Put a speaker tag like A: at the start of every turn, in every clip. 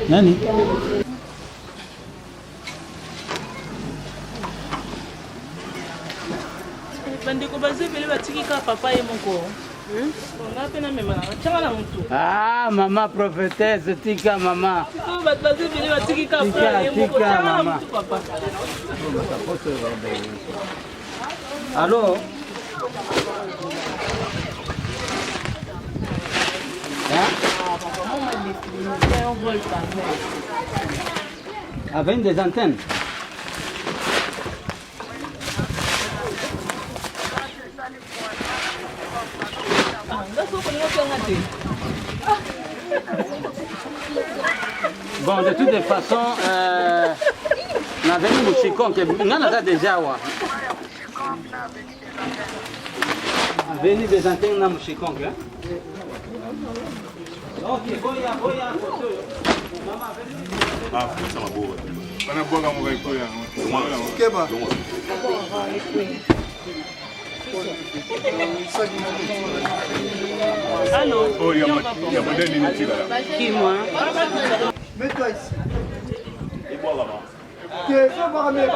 A: Nani?
B: Bandeko bazevele batiki ka papa ye moko. Ngapena mema changa na mtu.
A: Ah, mama prophétesse, tika mama.
B: Bato bazevele batiki ka papa ye moko changa na mtu papa.
A: Allô? Avec des antennes. Bon, de toutes les façons, on a venu Mouchikon, on a déjà. On a venu des antennes dans Mouchikon. Ok, voya,
C: Ah, ça m'a beau. On a beau à mon école. Keba.
B: Allô?
C: Oh, il y a modèle inutile là.
B: Qui moi?
D: Mets-toi ici.
C: Et bois là-bas.
D: Tu es pas voir mes pas.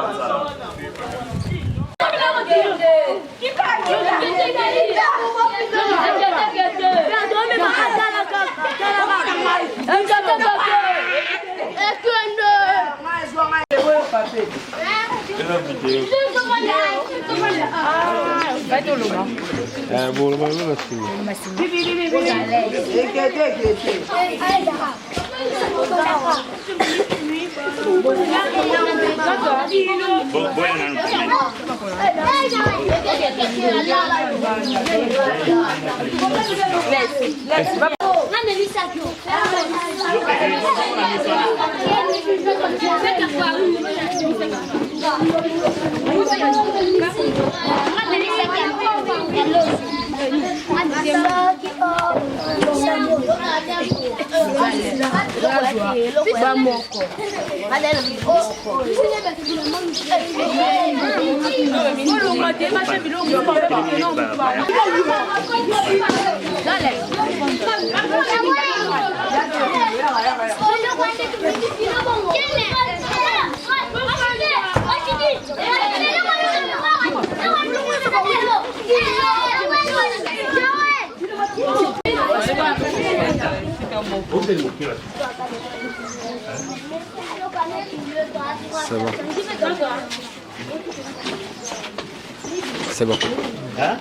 E: C'est bon. C'est bon.
A: Hein?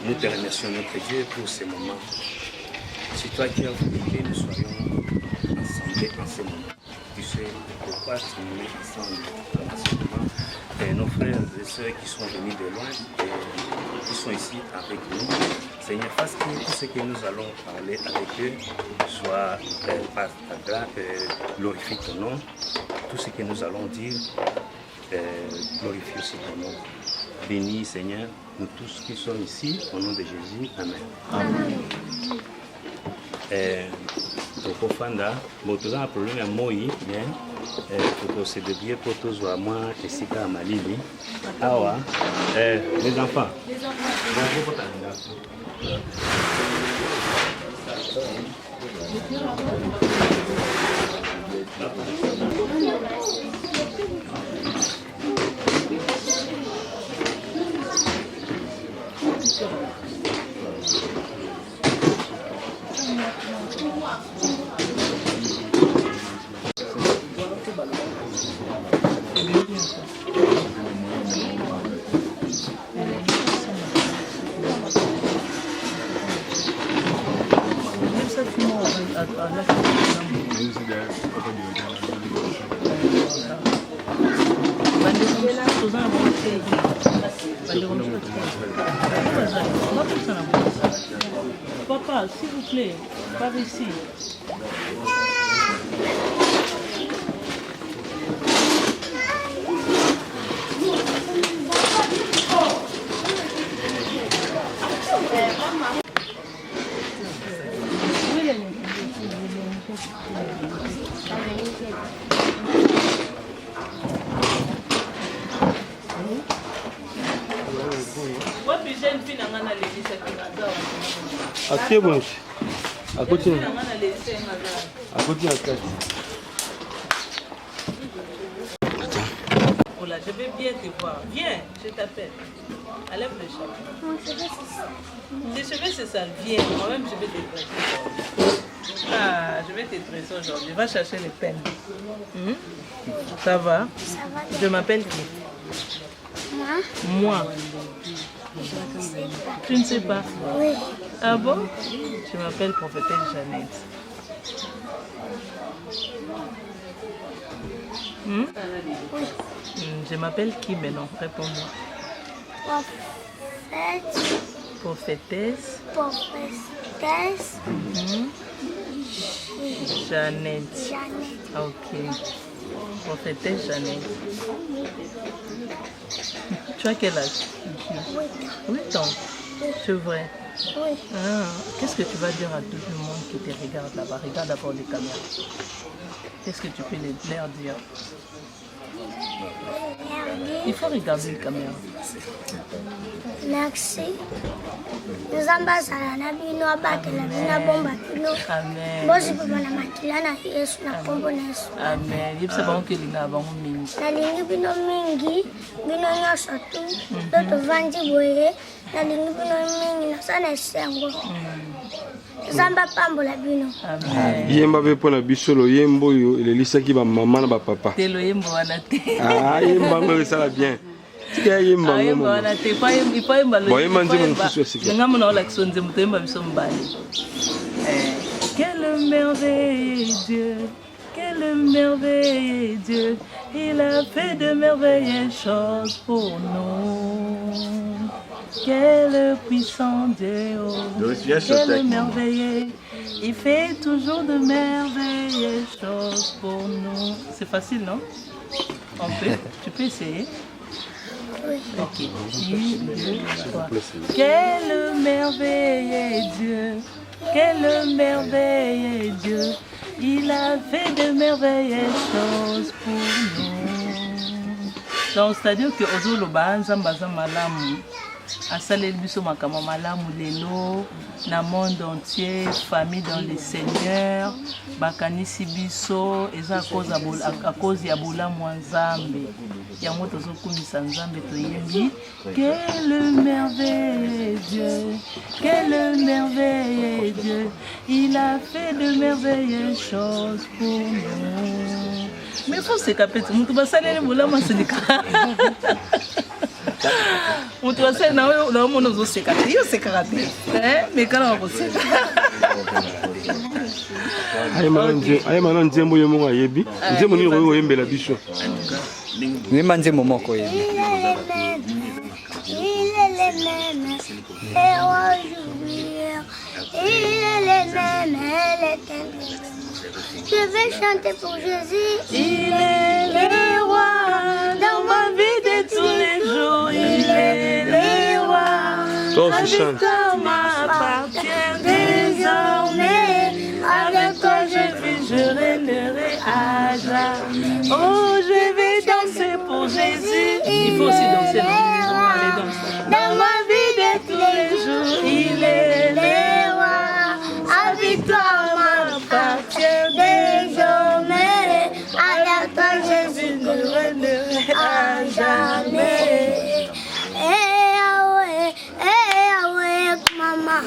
F: Nous te remercions, notre Dieu, pour ces moments. C'est toi qui as voulu que nous soyons assemblés en ce moment. Tu sais pourquoi tu nous mets ensemble en ce moment. Et nos frères et sœurs qui sont venus de loin et qui sont ici avec nous. Seigneur, fasse que tout ce que nous allons parler avec eux soit par ta grâce, glorifie ton nom. Tout ce que nous allons dire, glorifie aussi ton nom. Bénis, Seigneur, nous tous qui sommes ici, au nom de Jésus. Amen. Amen. Tokofanda, botoza un problème à moi, bien, pour se dévier pour tous à moi et si à Malili. Awa, les enfants. Les enfants.
B: Papa, s'il vous plaît, par ici.
C: Akie bon. À côté. À côté à quatre.
B: Oula, je vais bien te voir. Viens, je t'appelle. Enlève le chapeau. Tes cheveux c'est sale. Viens, moi-même je vais te dresser. Ah, je vais te dresser aujourd'hui. Va chercher les peines. Ça va?
G: Ça va.
B: Je m'appelle qui? Moi.
G: Je ne sais pas.
B: Tu ne sais pas?
G: Oui.
B: Ah bon? Je m'appelle prophétesse Jeannette.
G: Oui.
B: Je m'appelle qui maintenant? Réponds-moi. Prophétesse.
G: Prophétesse.
B: Jeannette.
G: Jeannette.
B: Ah, ok. Prophétesse Jeannette. Tu as quel âge? 8 ans. C'est vrai.
G: Oui.
B: Ah, qu'est-ce que tu vas dire à tout le monde qui te regarde là-bas? Regarde d'abord les caméras. Qu'est-ce que tu peux leur dire? Il faut regarder les caméras.
G: Merci. Nous ambassadons na bino abatela bina bomba bino.
B: Amen.
G: Bosi papa na makila na Yesu na kombo na Yesu.
B: Amen. Yebisa bango ke linga bango mingi.
G: Nalingi bino mingi, bino nyonso tu. Tovandi boye, nalingi bino mingi nasana esengo. Zamba pambola bino.
B: Amen.
C: Yemba be pona bisolo yembo yo elelisaki ba maman na ba papa.
B: Telo yembo wana te.
C: Ah yemba ngo ça va bien. Tika yemba ngo.
B: Yembo wana te pa yemba lo.
C: Bon yemba nzemo mfusu asika.
B: Nga mona ola kisonze muto yemba biso mbali. Quelle merveille Dieu. Quelle merveille Dieu. Il a fait de merveilleuses choses pour nous. Quel puissant Dieu, quel merveilleux. Il fait toujours de merveilleuses choses pour nous. C'est facile, non? Tu peux essayer?
G: Oui.
B: Ok. 1, 2, 3. Quel merveilleux Dieu, quel merveilleux Dieu. Il a fait de merveilleuses choses pour nous. Donc, c'est-à-dire que Ozolo Banzamba Malamu. Asaleli biso makama malamu lelo na monde entier, famille dans le Seigneur, bakanisi biso eza à cause ya bolamu nzambe. Yango tozokumisa nzambe toyebi quel merveilleux Dieu, quel merveilleux Dieu, il a fait de merveilleuses choses pour nous. Mais faut se capter, mutu basaleli bolamu sedika. On doit se na mon ozo sekate yo sekate mais kana ko seka
C: Aye mana nzembo yo monga yebi nzembo ni yo yembela biso
E: Ni manje momoko yebi
G: Il est le même et aujourd'hui il est le même et l'éternel. Je vais chanter pour Jésus.
B: Il est le roi dans ma vie de tous les jours. Il est le roi. La victoire m'appartient désormais. Avec toi je vis, je régnerai à jamais. Oh, je vais danser pour Jésus. Il faut aussi danser. Allez, danse. Dans ma vie de tous les jours, il est le roi. La victoire m'appartient désormais. Avec toi Jésus, je régnerai à jamais. Mama,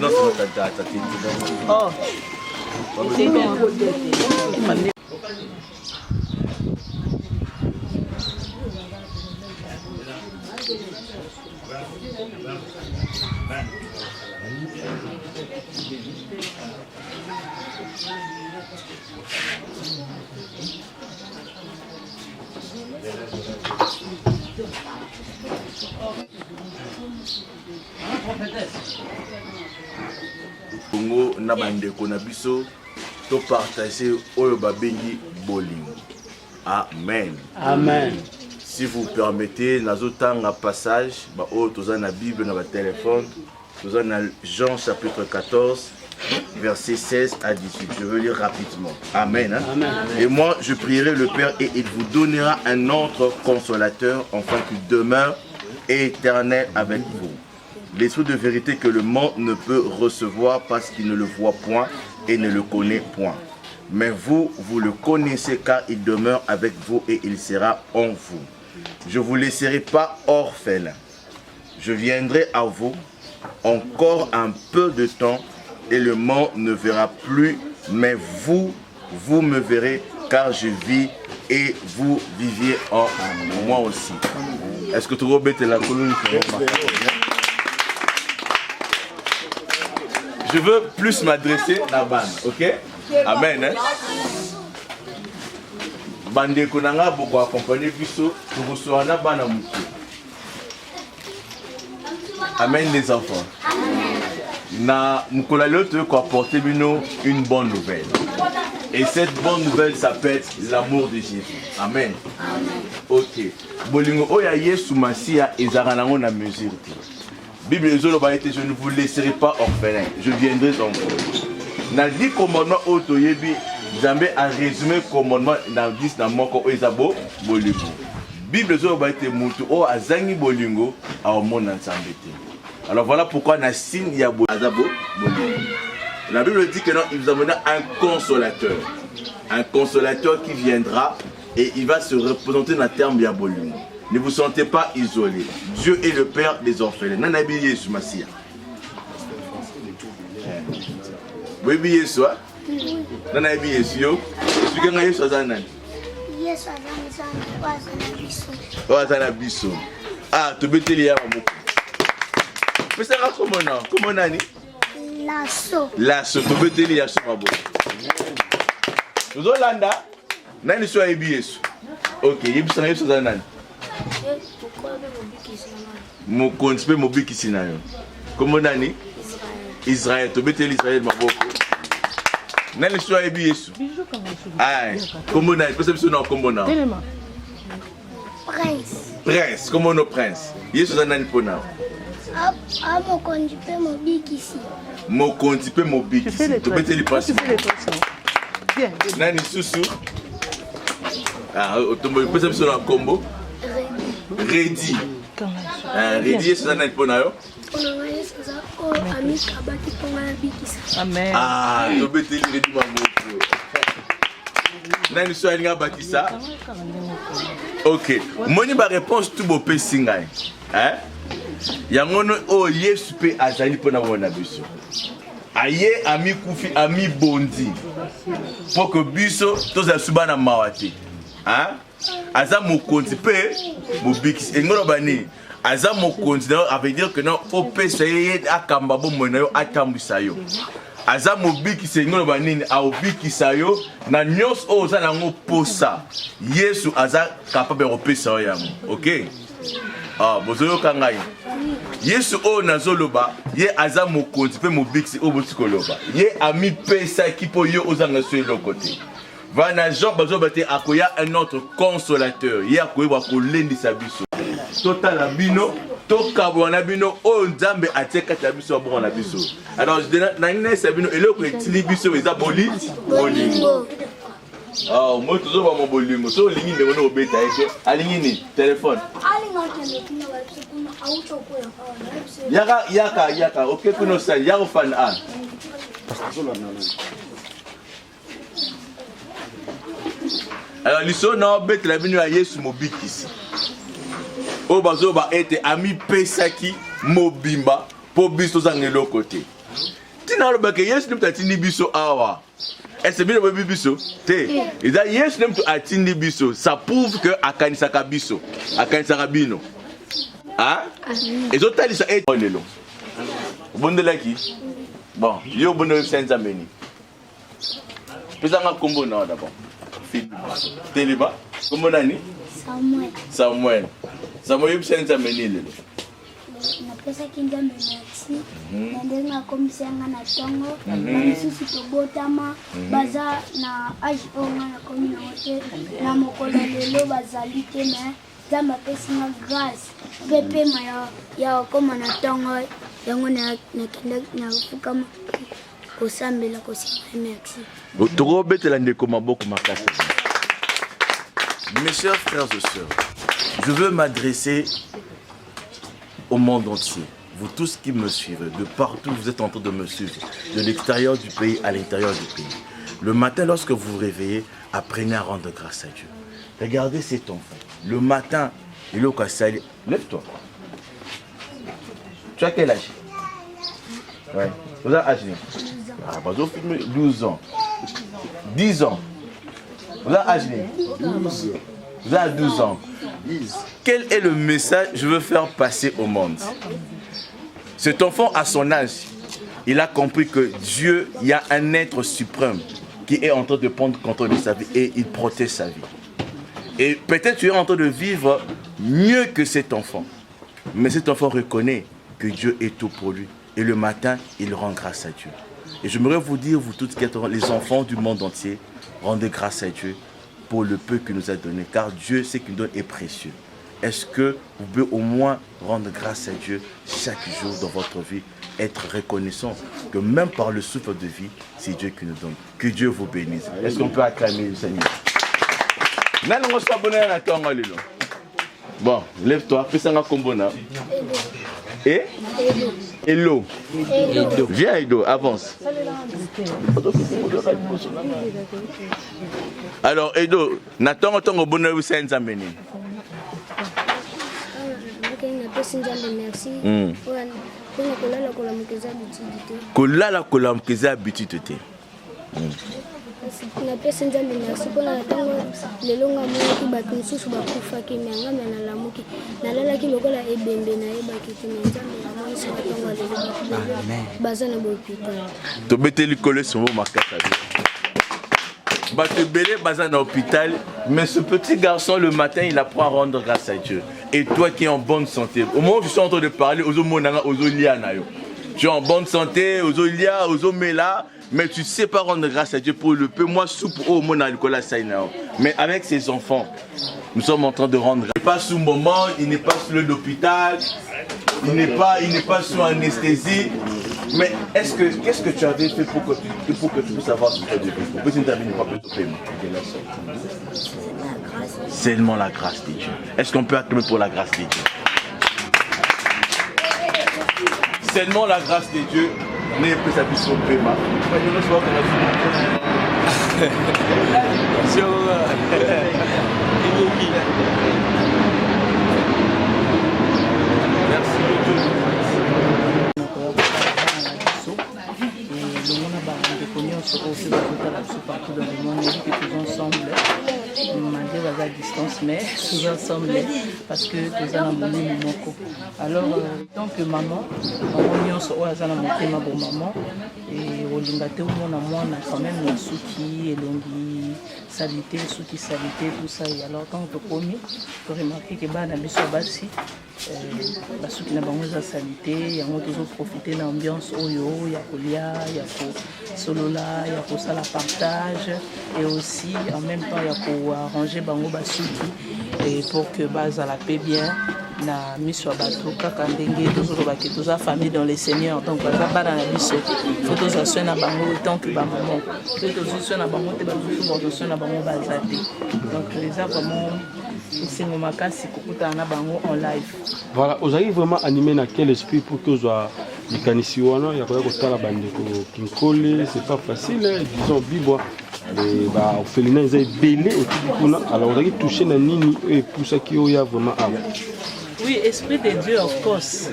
H: Non, c'est ta tête.
B: Oh. C'est bien.
H: Congo na bandeko na biso to partager oyo babengi bolingo. Amen.
A: Amen.
H: Si vous permettez, nazotanga passage ba oyo toza na Bible na ba téléphone, toza na Jean chapitre 14 verset 16 à 18. Je veux lire rapidement. Amen. Hein?
A: Amen.
H: Et moi, je prierai le Père et il vous donnera un autre consolateur, afin qu'il demeure éternel avec vous. L'esprit de vérité que le monde ne peut recevoir parce qu'il ne le voit point et ne le connaît point. Mais vous, vous le connaissez car il demeure avec vous et il sera en vous. Je ne vous laisserai pas orphelin. Je viendrai à vous encore un peu de temps et le monde ne verra plus, mais vous, vous me verrez car je vis et vous viviez en moi aussi. Est-ce que tu rebêtes la colonne? Je veux plus m'adresser à la bande, ok? Amen. Hein? Bande konanga beaucoup accompagner biso, tu reçois na bana mutu. Amen les enfants. Na mukolalo te ko apporter bino une bonne nouvelle. Et cette bonne nouvelle s'appelle l'amour de Jésus. Amen. Ok. Bolingo oya Yesu Masia ezara nango na mesure. Bible dit, je ne vous laisserai pas orphelin, je viendrai en vous. Dans 10 commandements, Zambé a résumé commandement dans 10 dans mon corps Ezabo Bolingo. Bible dit, Moutou o azangi Bolingo a au monde ensemble. Alors voilà pourquoi na signe il y a Azabo Bolingo. La Bible dit que non, il vous amènera un consolateur. Un consolateur qui viendra et il va se représenter dans le terme de Bolingo. Ne vous sentez pas isolé. Dieu est le Père des orphelins. Nanabi Yesu Masia. Oui, Yesu. Nanabi Yesu. Tu gagnes Yesu Azanan.
G: Yesu Azanan.
H: Biso. Ah, tu peux te lier à mon. Mais ça va comment non? Comment nani?
G: Lasso.
H: Lasso. Tu peux te lier à son mabo. Nous Hollanda. Nani soit Yesu. Ok, Yesu Azanan. Mokonzi pe mobikisi na yo. Kombo nani? Israël. To beteli Israël maboko. Nani so ebi Yesu? Ai. Kombo nani? Kosa biso na kombo na.
G: Prince.
H: Prince, kombo no prince. Yesu za nani pona?
G: Mokonzi pe mobikisi.
H: Mokonzi pe mobikisi. To beteli pasi. Nani susu? Ah, otombo kosa biso na kombo. Ready. Ready, c'est un peu naïo.
B: Amen.
H: Ah, tu peux te dire ready maman. Nani so alinga bakisa. Ok. Moni ba réponse tout beau pe singai. Hein? Yangono o Yesu pe azali pona bona biso. Aye ami kufi ami bondi. Pour que biso toza subana mawati. Hein? Aza mokonzi pe mobikisi engolo bani aza mokonzi na veut dire que non faut pesa akamba bo mona yo atambisa yo aza mobikisi engolo bani a obikisa yo na nyos o za nango posa Yesu aza capable de pesa yo yamo. OK? Ah bozoyo kangai Yesu o nazoloba ye aza mokonzi pe mobikisi o botikoloba ye ami pesa kipo yo ozanga so lokote. Vana Jean Bazobate akoya un autre consolateur. Il y a quoi pour l'endisa biso. Total abino, tokabo na bino o nzambe ateka tabiso bon na biso. Alors je dis na ina sabino eloko etili biso eza bolingo. Ah, moi toujours ba mon bolingo. So lingi de wono obeta ete. Alingi ni téléphone. Yaka, OK kuno sa yako fan a. Alors l'histoire n'a pas été la venue à Yesu mobikisi. O bazo ba été ami pesaki mobimba pour biso zangelo côté. tina lo bake yes nem tatindi biso awa. Est-ce bien le biso? Te. Et là yes nem to atindi biso, ça prouve que akanisa kabiso, akanisa kabino. Ah? Et zo tali ça est lelo. Bondela ki? Bon, yo bono senza meni. Pesa nga kombo na d'abord. Teliba. Kombo nani? Samuel. Samuel senza meni lelo.
G: Napesa kinja merci. Nende nga komisa nga na tongo. Bamisusu tobotama. Baza na age onga na komi na wote. Na mokolo lelo bazali te me. Zamba pesi nga grâce. Pepe ma ya koma na tongo. Yango na kende na fukama. Kosambela kosi merci.
H: Toko betela ndeko maboko makasi. Mes chers frères et sœurs, je veux m'adresser au monde entier. Vous tous qui me suivez, de partout vous êtes en train de me suivre, de l'extérieur du pays à l'intérieur du pays. Le matin, lorsque vous vous réveillez, apprenez à rendre grâce à Dieu. Regardez cet enfant. Le matin, il est au Kassali. Lève-toi. Tu as quel âge? Ouais. Vous avez âge? 12 ans. 10 ans. Vous avez âge? 12. Vous avez 12 ans. Quel est le message que je veux faire passer au monde? Cet enfant, à son âge, il a compris que Dieu, il y a un être suprême qui est en train de prendre contrôle de sa vie et il protège sa vie. Et peut-être tu es en train de vivre mieux que cet enfant. Mais cet enfant reconnaît que Dieu est tout pour lui. Et le matin, il rend grâce à Dieu. Et j'aimerais vous dire, vous tous qui êtes les enfants du monde entier, rendez grâce à Dieu pour le peu qu'il nous a donné. Car Dieu, ce qu'il nous donne est précieux. Est-ce que vous pouvez au moins rendre grâce à Dieu chaque jour dans votre vie, être reconnaissant que même par le souffle de vie, c'est Dieu qui nous donne. Que Dieu vous bénisse. Est-ce qu'on peut acclamer le Seigneur? Bon, lève-toi, fais ça dans Kombona. Et Hello. Viens Edo, avance. Alors Edo, Nathan on au bonheur c'est un meni. Merci. Kolala kolamkeza habitude te.
G: Na pesa nzambe merci pona tango lelo nga moki bato nsusu bakufaki menga na lamuki nalalaki lokola ebembe na yebaki te nzambe na monisa tango lelo baza na hôpital
H: to beteli kole somo makata bato belé baza na hôpital mais ce petit garçon le matin il apprend à rendre grâce à Dieu et toi qui es en bonne santé au moment où je suis en train de parler aux monanga aux liana yo tu es en bonne santé aux lia aux mela. Mais tu ne sais pas rendre grâce à Dieu pour le peu. Moi, soupe au mon alcool sainao. Mais avec ses enfants, nous sommes en train de rendre. Il n'est pas sous moment, il n'est pas sous l'hôpital, il n'est pas sous anesthésie. Mais qu'est-ce que tu avais fait pour que tu puisses avoir ce que tu veux? Seulement la grâce de Dieu. Est-ce qu'on peut acclamer pour la grâce de Dieu? Seulement la grâce de Dieu. Ne peut s'appuyer sur le paiement. Merci
B: partout dans le monde, que tous ensemble, malgré la distance, mais tous ensemble, parce que tous en avons moko. Alors, tant que maman, on sommes monté ma bonne maman, et on a quand même la souki, et longi, salité, souki, salité, tout ça. Et alors, quand on a commis, on a remarqué que bah, bassi. La souki n'a pas de salité, on a toujours profité de l'ambiance oyo, il y a kolia, il y a solola, il y a pour ça la partage et aussi en même temps il y a pour arranger bango basuki et pour que base à la paix bien na miso bato kaka ndenge toujours baki tous la famille dans les seigneurs donc ça pas dans la biso faut tous assurer na bango tant que ba maman faut tous assurer na bango te ba tous bon assurer na bango bazate donc les a vraiment c'est mon makasi kokuta na bango en live.
C: Voilà, vous avez vraiment animé dans quel esprit pour que vous les canisiwana, il y a quoi que la bande Kinkole, c'est pas facile, disons Bibois. Et bah, au féminin, ils ont belé au Tibikuna. Alors, vous avez touché dans Nini et pour ça qu'il y a vraiment avant.
B: Oui, esprit de Dieu, of course.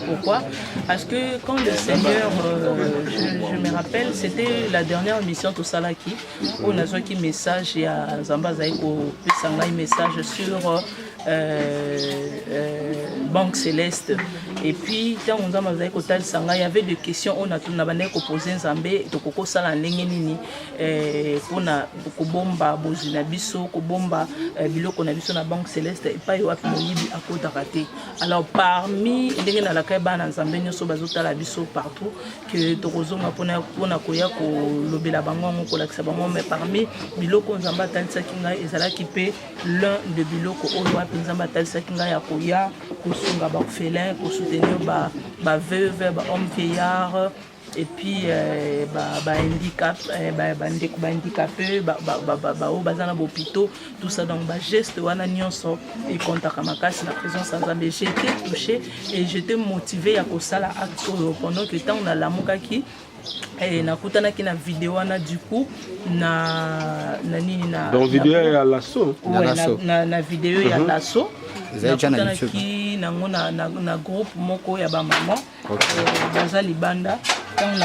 B: Pourquoi? Parce que quand le Seigneur, je me rappelle, c'était la dernière mission tout ça là qui, on a un message et à Zamba Zaïko, un message sur Banque Céleste. Et puis, quand on a il y avait des questions, on a posé Zambé, donc on a nini pour bomba bozina biso ko bomba biloko na biso na Banque Céleste et pas yo apibi akota raté. Alors parmi ndenge na la kaiba na Zambé nyoso bazota la biso partout que tokozonga pona koya ko lobela bango ko lakisa bango, mais parmi biloko Nzamba talisa kinga ezala kipe l'un de biloko oyo apinzamba talisa kinga ya koya kosunga ba orphelin, ko soutenir ba veuve, ba homme vieillard. Et puis handicapé, bazana hôpitaux, tout ça, donc geste wana nyonso et contact makasi la présence en Zambie. J'ai été touchée et j'étais motivée à kosala acte pendant que temps on a l'amour qui et nakutana ki na vidéo wana du coup na nini na
C: donc vidéo ya lasso
B: na vidéo ya lasso nakutana ki nango na groupe moko ya ba maman baza libanda. On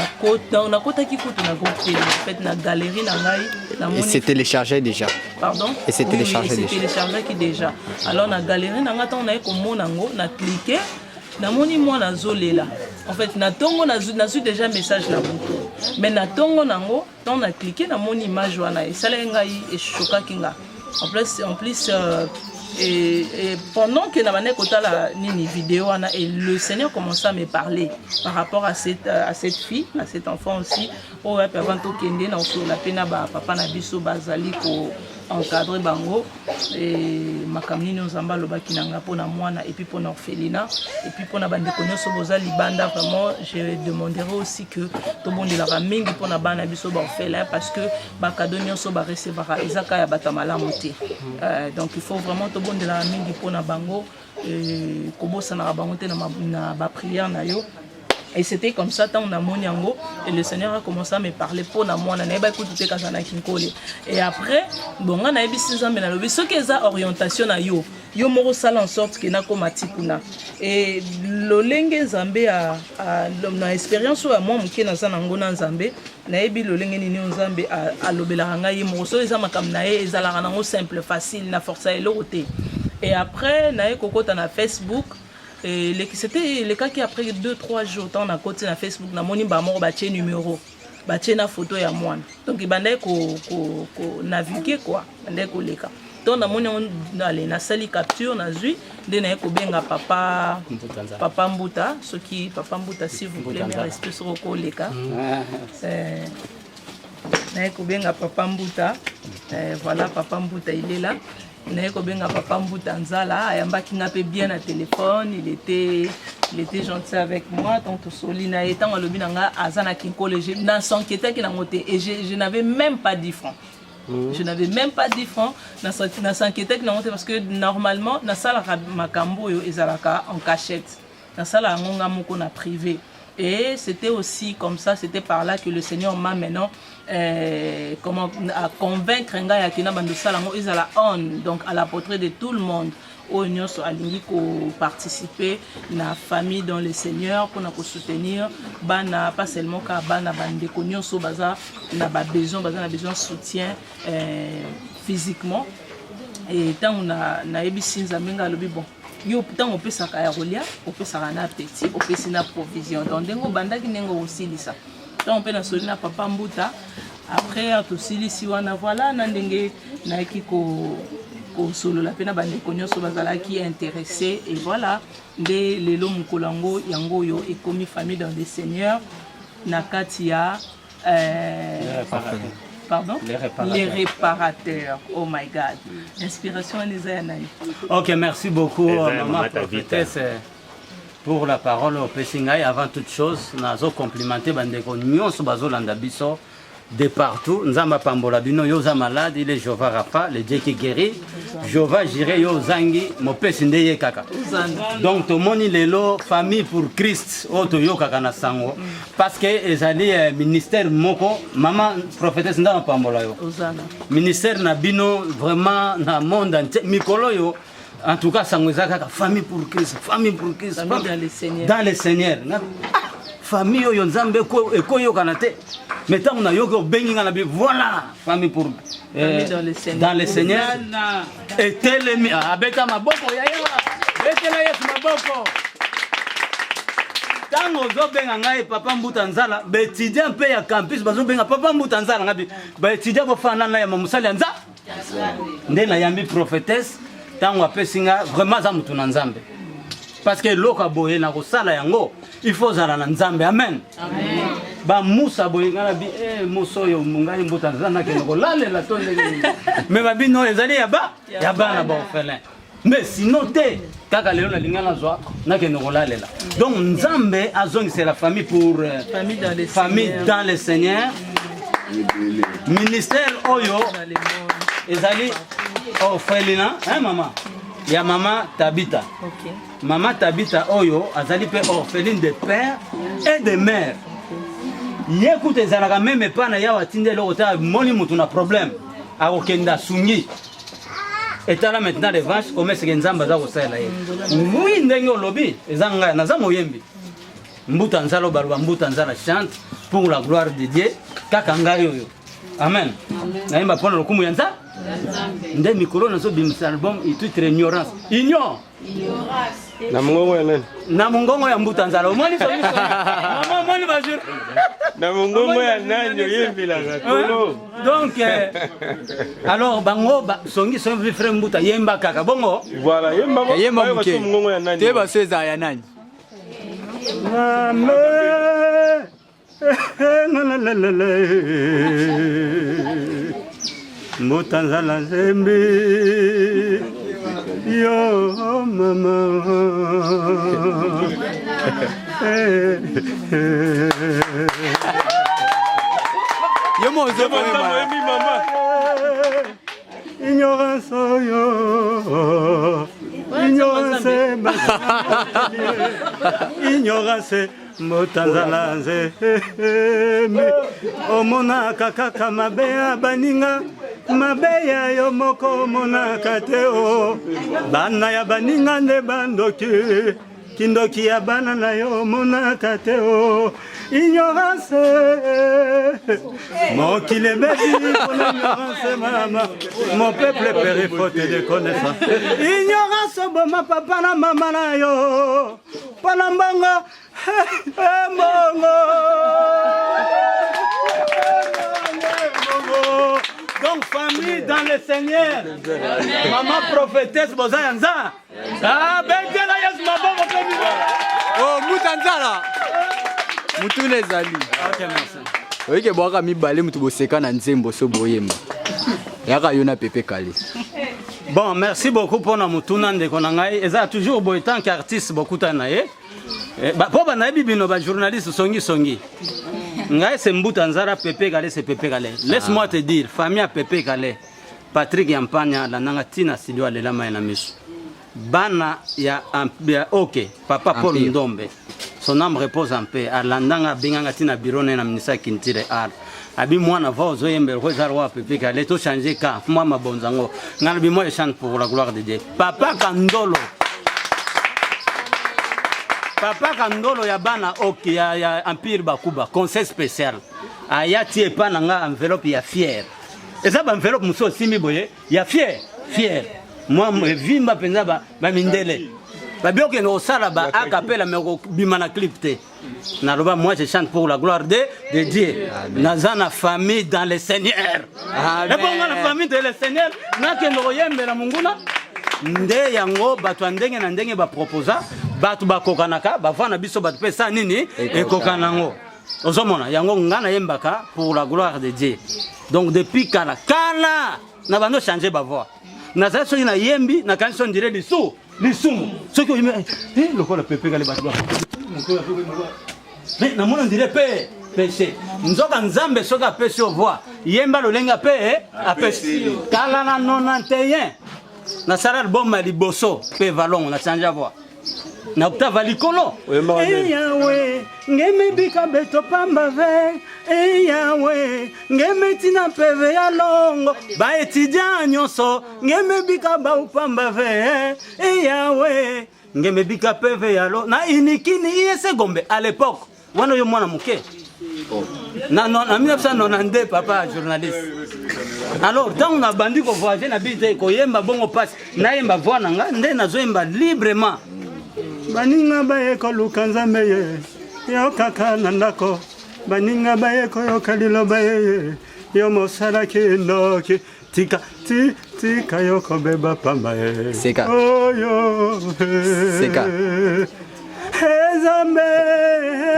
B: a kota qui coûte na groupe en fait na galerie na ngai.
E: Et c'est téléchargé déjà.
B: Pardon?
E: Et c'est téléchargé déjà.
B: C'est téléchargé qui déjà. Alors na galerie na ngata on a komona ngo na cliquer na moni moi na zolela. En fait na tongo na su déjà message na buto. Mais na tongo nango on a cliqué na moni image wana et ça ngai et choka kinga. En plus et pendant que na kota la nini vidéo et le Seigneur commençait à me parler par rapport à cette fille, à cet enfant aussi. Oh ouais, avant tout kende na sur la pena ba papa na biso bazali ko encadrer bango et makamni nous Nzamba lobaki nanga pona mwana et puis pona orphelinat et puis pona bande konyoso boza libanda. Vraiment je demanderai aussi que tout monde la ramingi pona bana biso ba orphelin parce que ba cadeau nyonso ba recevoir ezaka ya batamala monté. Donc il faut vraiment tout monde la ramingi pona bango kobosa na bango te na ba prière na yo. Et c'était comme ça, tant on a mon yango, et le Seigneur a commencé à me parler pour moi. Et après, bon, on a eu 6 ans, mais on a eu ce qui est orientation na yo. Yo moro sale en sorte que na komatikuna. Et l'olenge Zambé a na expérience ou à moi mouké na zanango na Zambé. Na ebi l'olenge nini Zambé a lobelaranga yi moro so eza makam na e eza la ranango simple facile na força et l'autre. Et après na e kokota na Facebook. Et c'était le cas qui après 2-3 jours on a côté na Facebook na moni ba mort ba tie numéro ba tie na photo ya mwana donc ibanda ko naviguer quoi banda ko leka donc na moni on aller na sali capture na zui de na ko benga papa Mbuta ce qui papa Mbuta s'il vous plaît mais restez sur ko leka na ko benga papa Mbuta voilà papa Mbuta il est là. Papa Mbuta Nzala, bien à téléphone, il était gentil avec moi, donc Solina étant à l'obinanga Azana Kinkole, dans son qui était qui n'a monté et je n'avais même pas 10 francs. Je n'avais même pas 10 francs dans son qui était qui n'a monté parce que normalement dans ça la makambo ezalaka en cachette. Dans ça la ngonga moko na privé. Et c'était aussi comme ça, c'était par là que le Seigneur m'a maintenant comment à convaincre Nga Yakina Bandosalango ils à la honte, donc à la portrait de tout le monde. Au Union a participer la famille dans le Seigneur pour nous soutenir. Bana pas seulement car bana bande konyo so baza na besoin de soutien physiquement. Et tant on a ebisi nzamenga lobi bon. Yo putain on peut s'akarolia, on peut s'arana petit, on peut s'ina provision. Donc dengo banda ki nengo aussi lisa. Donc on peut na solina papa Mbuta. Après aussi lisi wana voilà nandenge na ki ko solo la pena bande konyo so bazala qui est intéressé et voilà de lelo mukolango yango yo et comme famille dans le Seigneur nakatia pardon? Les réparateurs. Oh my God. Inspiration Anizayanai.
A: Ok, merci beaucoup, maman prophétesse, pour la parole au Pessingaï. Avant toute chose, nous avons complimenté Bandeko Nyonso Bazolanda Biso. de partout. Nzamba pambola bino yoza malade, il est Jova Rafa, le Dieu qui guérit. Jova Jiré yo zangi mopesi ndeye kaka. Donc to moni lelo famille pour Christ oto yo kaka na sango parce que ezali ministère moko maman prophétesse ndamba pambola yo. Ministère na bino vraiment na monde entier mikolo yo. En tout cas sango ezaka famille pour Christ, famille pour Christ, famille dans le Seigneur. Dans le Seigneur. Famille yo nzambe ko yo kanate. Mais tant on a yo bengi na bi voilà famille pour dans le Seigneur. Et telemi abeta maboko ya yewa. Betela yesu maboko. Tango zo benga ngai papa mbuta nzala be étudiant pe ya campus bazo benga papa mbuta nzala ngabi ba étudiant ko fana na ya mamusali nza. Ndena yambi prophétesse tango apesinga vraiment za mutu na nzambe. Parce que loka boye na ko sala yango il faut zala na nzambe amen. Amen. Ba musa boye ngala bi muso yo mungai mbuta nzana ke ko lalela tonde. Mais ba bino ezali ya bana ba orphelin. Mais sinon te kaka lelo na lingana zwa na ke ko lalela. Donc nzambe azongi c'est la famille pour famille dans le Seigneur. Ministère oyo ezali orphelina hein maman. Ya maman Tabita. OK. Maman Tabita oyo azali pe orpheline de père et de mère. Yécoute ezalaka même pas na yawa tinde lo ta moni mutu na problème. A okenda sungi. Et là maintenant les vaches comme c'est nzamba za ko sala ye. Oui ndenge olobi ezanga na za moyembi. Mbuta nzalo balwa mbuta nzala chante pour la gloire de Dieu kaka ngai oyo. Amen. Na imba pona lokumu yanza. Nde mikoro na so bimisa album titre ignorance. Ignorance.
C: Na mungongo ya nani?
A: Na mungongo ya mbuta nzala. Omoni so biso. Mama moni bajur.
C: Na mungongo ya nani yembila ngakolo.
A: Donc alors bango songi so frère mbuta yemba kaka bongo.
C: Voilà yemba
E: muke.
C: Mungongo ya nani?
E: Teba seza ya nani?
A: Mama Mutanzala zembi yo mama
E: yo mozo mama
A: ignorance yo ignorance Mutanzala zembi omona kaka mabeya baninga mabeya yo moko mona kateo bana ya baninga nde bandoki kindoki ya bana na yo mona kateo ignorance mon qui les bédit pour l'ignorance mama mon peuple périt faute de connaissance ignorance boma papa na mama na yo pana mbongo mbongo donc famille dans le Seigneur. Maman prophétesse Bozayanza. Ah bengela yes mabongo pemi.
E: Oh mutanzala. Mutune zali.
A: OK merci.
E: Oike boaka mibale mutu boseka na nzembo so boyemba. Yaka yona pepe kale.
A: Bon, merci beaucoup pour na mutuna ndeko na ngai. Eza toujours boy tant qu'artiste beaucoup tanaye. Ba po ba na bibino ba journaliste songi. Ngai c'est Mbuta Nzala Pepe Kale c'est Pepe Kale. Laisse-moi te dire, famille à Pepe Kale. Patrick Yampanya la nanga tina silwa lela mai na miso. Bana ya OK, papa Paul Ndombe. Son âme repose en paix. Alandanga binganga tina birone na ministère Kintire art. Abi mwana va ozoyembe ko zarwa Pepe Kale to changer ka moi mabonzango. Ngana bi moi chante pour la gloire de Dieu. Papa Kandolo. Papa Kandolo ya bana OK ya Empire Bakuba conseil spécial aya tie pa nanga enveloppe ya fier eza ba enveloppe muso simi boye ya fier moi vimba penza ba mindele ba bioke no sala ba akapela me ko bimana clip te na roba moi je chante pour la gloire de Dieu nazana famille dans le Seigneur amen et bon la famille de le Seigneur na ke no yembe na munguna nde yango bato ndenge na ndenge ba proposa batu bakokanaka bavana biso batu pesa nini ekokanango ozomona yango ngana yembaka pour la gloire de Dieu donc depuis kala na bando changer ba voix na ça soki na yembi na kanso ndire lisumu soki le ko la Pepe Kale batu mais na mona ndire pe péché. Nzoka nzambe soki apesi yo voix yemba lolenga mpe apesi kala na 91 nasala album ya liboso mpe valongo na chanja voix na octave likolo eyawe ngemebika beto pamba ve eyawe ngemetina peve ya longo baetudia nyonso ngemebika baupamba ve eyawe ngemebika peve ya lo na inikini iese gombe à l'époque wana yo mwana moke na 1992 papa journaliste alors tant on a bandi ko voyager na bise ko yemba bongo passe na yemba voix na nga nde nazo yemba librement baninga baye ko lukanzambe ye yo kaka na ndako baninga baye ko yo kalilo baye yo mosala kindoki tika tika yo ko beba pamba ye
E: Seka
A: oyo
E: Seka
A: Ezambe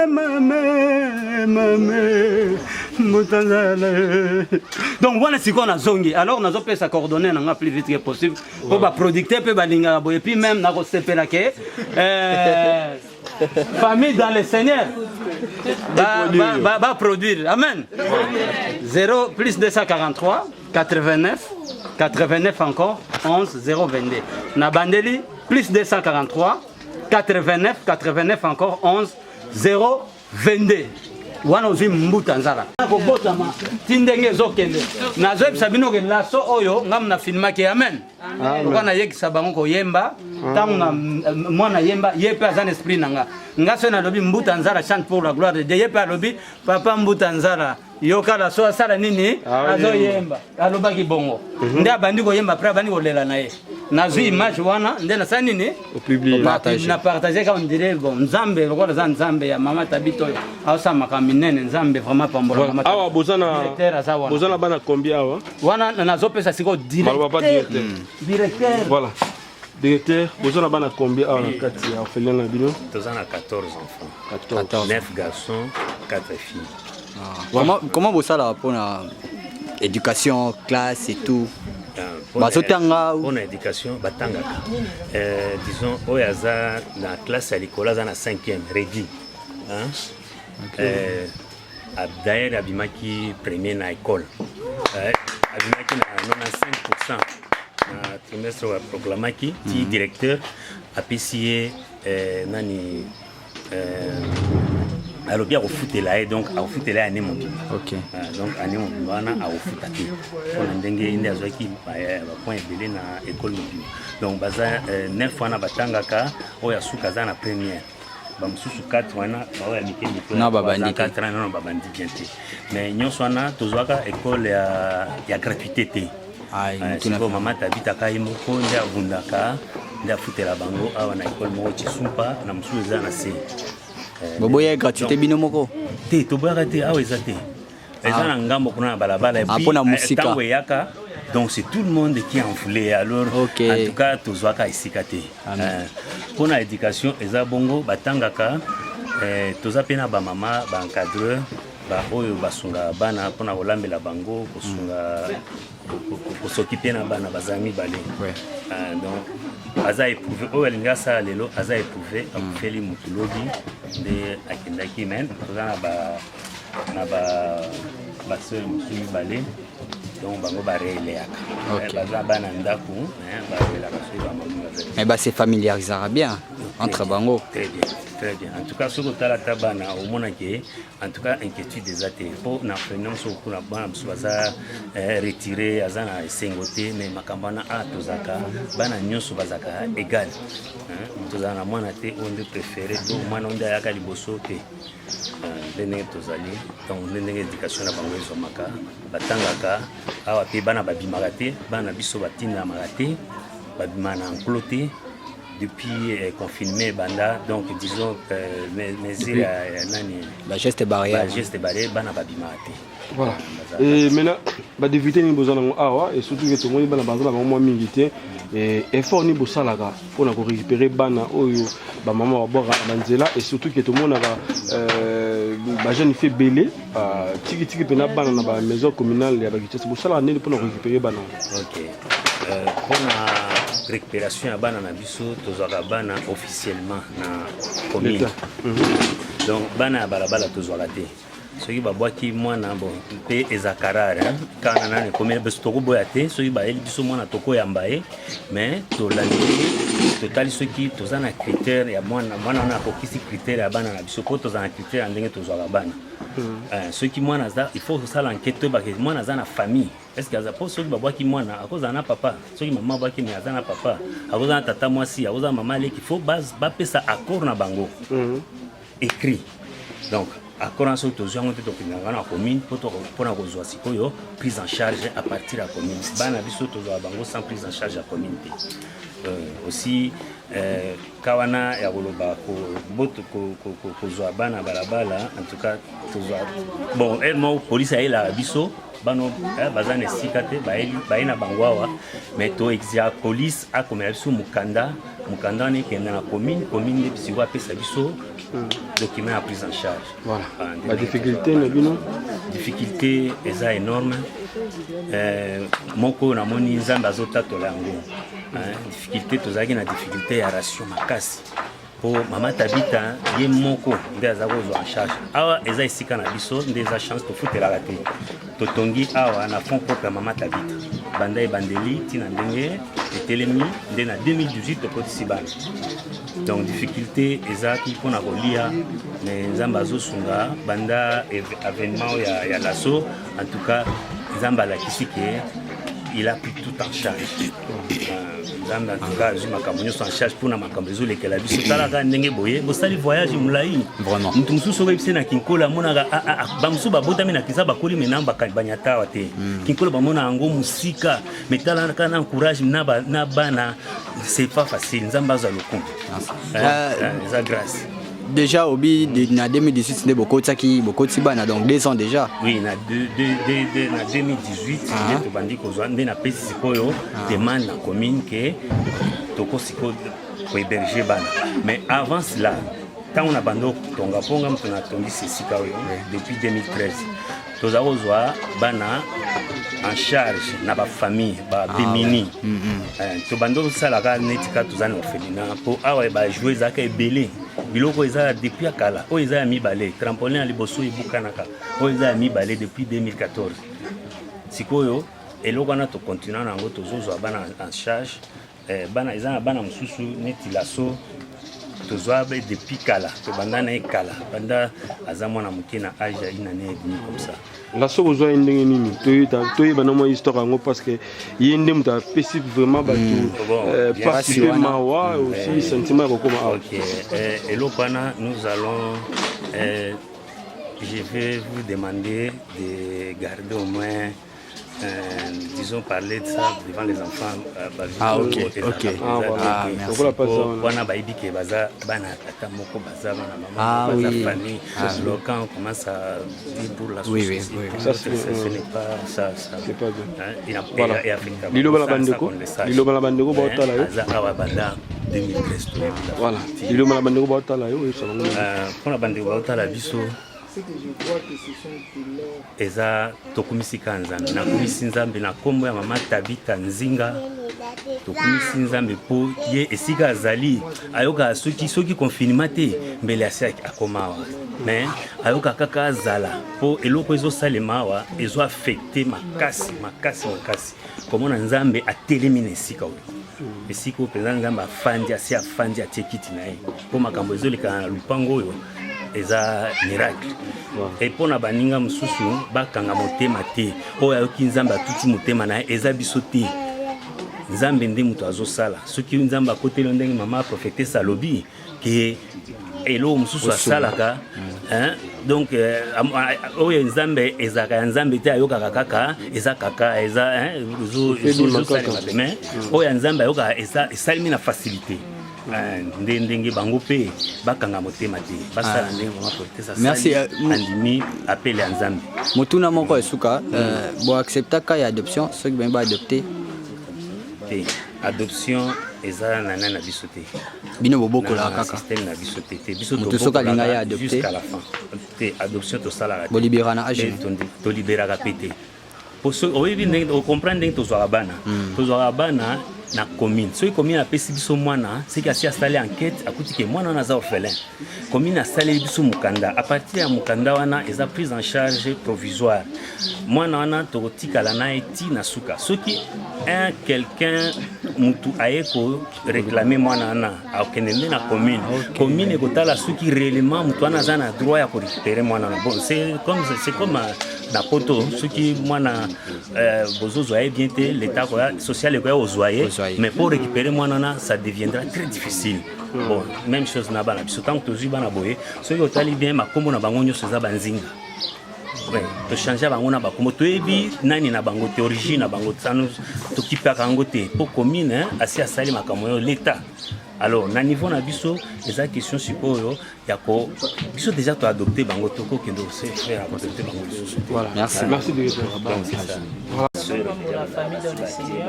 A: mame mutanzala. Donc voilà ce qu'on a zongi. Alors on a zopé sa coordonnée n'a plus vite que possible pour ba producteur pe balinga bo et puis même na ko sepela ke famille dans le Seigneur va produire. Amen. 0 plus 243 89 encore 11 022. Na bandeli plus 243 89 encore 11 022. Wana ozi mbuta nzala kobotama tindenge zokende nazo ebisabino ke laso oyo ngam na filmaki amen okana yekisa bango ko yemba tangu na mwana yemba yepe azan esprit nanga ngaso na lobi mbuta nzala chante pour la gloire de Dieu yepe alobi papa mbuta nzala yoka la so sala nini azo yemba alobaki bongo nde abandi ko yemba après abandi ko lela na ye nazo image wana nde na sa nini na partager comme dirait bon nzambe lokola za nzambe ya mama tabito asa makamine nzambe vraiment pambola mama
C: awa bozana bana combien awa
A: wana nazo pesa siko directeur
C: voilà directeur bozana bana combien awa na kati ya orphelin na bino
F: tozana 14 enfants 9 garçons 4 filles.
E: Comment vous savez pour la éducation, classe et tout?
F: Pour l'éducation, disons, oyaza la classe à l'école, dans la 5e, régie. D'ailleurs, abimaki premier na école. Abimaki na 95%. Na trimestre wa proclamaki, ti directeur a PCA nani. Alors bien au foot là donc au foot là année mon OK donc année mon bana au foot aquí on ndenge inde azoki ba point belé na école mobile donc baza 9 fois na batanga ka oya suka za na première ba msusu 4 wana ba oya mikendi to
E: na babandi
F: 4 ans na babandi bienté mais nyonso wana tozwaka école ya gratuité té tuna mama tabita ka imoko ndia bundaka ndia futela bango awa na école mo chisupa na msusu za na C
E: Bobo ya gratuité bino moko
F: te to boya te awa ezate ezana ngambo kuna balabala et puis tango yaka donc c'est tout le monde qui est enflé alors en tout cas tozwaka isika te pour la éducation eza bongo batangaka toza pena ba mama ba encadreur ba oyo basunga bana pona kolambela bango kosunga s'occuper na bana bazami balé donc aza éprouvé oyo alinga sala lelo aza éprouvé akufeli mutulobi nde akendaki men toza na baseur mosusu mibale donc bango bareeleyaka baza bana ndako bareelaka soki bango
E: se familiarisera bien entre bango
F: très bien en tout cas soki otala ta bana omonaki en tout cas inquiétude eza te mpo na frenam soki kuna bana mosusu baza retiré aza na esengo te mais makambo wana tozaka bana nyonso bazaka égal tozala na mwana te oyo nde préféré to mwana oyo nde ayaka liboso te nde ndenge tozali donc nde ndenge éducation na bango ezwamaka batangaka awa mpe bana babimaka te bana biso batindamaka te babimaka na enclos te depuis confiné banda donc disons mesure nani
E: ba geste barrière
F: bana babimaka te
C: voilà et maintenant ba déviter ni bozana awa et surtout que tout le monde bana bazala ba mwa mingi te effort ni bosalaka pona ko récupérer bana oyo ba mama ba bora banzela et surtout que tout le monde ba jeune fait belé tiki pena bana na ba maison communale ya ba kitese bosala ni pona ko récupérer bana
F: OK pona récupération ya bana na biso tozwaka bana officiellement na commune donc bana ya balabala tozwaka te soki babwaki mwana bon mpe ezaka rare kana nani komi biso tokoboya te soki bayeli biso mwana tokoyamba ye mais tolandi totali soki toza na critère ya mwana wana akokisi critère ya bana na biso po toza na critère ya ndenge tozwaka bana soki mwana aza il faut kosala enquête toyebaka mwana aza na famille est ce que aza po soki babwaki mwana akozala na papa soki mama abwaki me aza na papa akozala na tata mwasi akozala mama aleki il faut bapesa accord na bango écrit donc accord en sorte aux gens qui ont la commune pour la sikoyo prise en charge à partir de la commune bana biso tozo bango sans prise en charge à la communauté aussi kawana ya koloba ko boto ko zo bana balabala en tout cas tozo bon mo police a la biso bano bazane sikate baina bangwawa mais to exia police a comme biso mukanda ne kenda na commune de biso pesa biso document à prise en charge.
C: Voilà. La difficulté,
F: difficulté est énorme. Moko na moni nzamba zota tolango. Difficulté tozaki na difficulté ya ration makasi. Po mama tabita ye moko nde azako zo en charge. Awa eza isika na biso nde eza chance to futela raté. Totongi awa na fond propre mama tabita. Banda e bandeli tina ndenge etelemi nde na 2018 tokotisi bana. Donc difficulté ezaki pona kolia mais nzamba zosunga banda événement ya lasso en tout cas nzamba la kisike il a pris tout en charge nzamba en tout cas je makambo nyoso en charge pona makambo zo lekela biso tala ka ndenge boye bosali voyage mulai
E: vraiment
F: mutu mususu bebise na kinkola monaka bamusu babotami na kisa bakoli menamba banyata wate kinkola bamona yango musika metala kana encourage na bana c'est pas facile nzamba za lokundu ça grâce
E: déjà obi na 2018 ne bokoti bana donc 2 ans déjà
F: oui na 2018 to bandi ko zo ndena pesi sikoyo demande la commune que toko siko ko héberger bana mais avant cela tant on a bando tonga ponga mtona tongi sisika depuis 2013 tozarozwa bana en charge na ba famille ba bémini to bando sala ka netika tozana orphelinat po awa ba jouer zaka ebele biloko eza depuis akala o eza mi balé trampoline liboso ibukanaka o eza mi balé depuis 2014 sikoyo eloko na to continuer na ngo tozozwa bana en charge bana eza na bana mususu neti lasso tozwabe depuis kala to banda na kala banda azamwa na mukina age ina ne ni comme ça
C: la so besoin ndenge nini toyi bana mo histoire ngo parce que yende muta spécifique vraiment ba tout particulièrement wa aussi sentiment ko comme
F: OK et l'opana nous allons je vais vous demander de garder au moins disons parler de ça devant les enfants
E: ok
F: merci wana bayibi ke baza bana tata moko baza bana maman baza famille quand on commence à dire pour la société ça ce n'est pas ça c'est pas bien
C: lilo bala bandeko ba otala yo
F: za awa banda 2013
C: voilà lilo bala bandeko ba otala yo ça
F: pour la bandeko ba otala biso eza tokumisi kanzambe nakumisi nzambe na kombo ya mama Tabita Nzinga tokumisi nzambe po ye esika azali ayoka soki confinement te mbele asaki akomawa mais ayoka kaka azala po eloko ezosalema awa ezo affecté makasi komona nzambe atelemi na esika oyo esika openza nzambe afandi atekiti na ye po makambo ezoleka na lupango oyo eza miracle et pona baninga mususu bakanga motema te oyo ayoki nzambe atuti motema na eza biso te nzambe nde mutu azosala soki nzambe akoteli ndenge mama prophète salobi ke elo mususu asalaka donc oyo nzambe ezaka ya nzambe te ayokaka kaka eza kaka eza mais oyo nzambe ayoka esalimi na facilité ndenge bango pe bakanga motema te basala ndenge mama prophète ça
E: merci
F: andimi appel à nzambe
E: motuna moko esuka bo acceptaka ya adoption soki ben ba adopter
F: te adoption eza na nana biso te
E: bino bobokola kaka
F: système na biso te biso
E: to soka linga ya adopter
F: jusqu'à la fin te adoption to sala
E: bo libéra na âge
F: to libéra ka pété pour ceux oui on comprend ndenge to zo bana na commune soki commune apesi biso mwana soki asi asali enquête akuti ke mwana wana aza orphelin commune asaleli biso mokanda à partir ya mokanda wana eza prise en charge provisoire mwana wana tokotikala na ye ti na suka soki quelqu'un mutu aye ko réclamer mwana wana akende nde na commune commune ekotala soki réellement mutu wana aza na droit ya korécupérer mwana wana bon c'est comme na poto soki mwana bozozwa ye bien te l'état social ekoya ozwa ye mais pour récupérer mwana wana ça deviendra très difficile. Bon, même chose na bana biso tant que tozwi bana boye soki otali bien makombo na bango nyonso eza banzinga to changer bango na bakombo toyebi nani na bango te origine na bango tsano tokipaka yango te po commune asi asali makambo yo l'état. Alors na niveau na biso eza question sikoyo ya ko biso déjà to adopter bango to ko kendo se faire adopter bango biso.
C: Voilà. Merci de
B: la famille dans le Seigneur,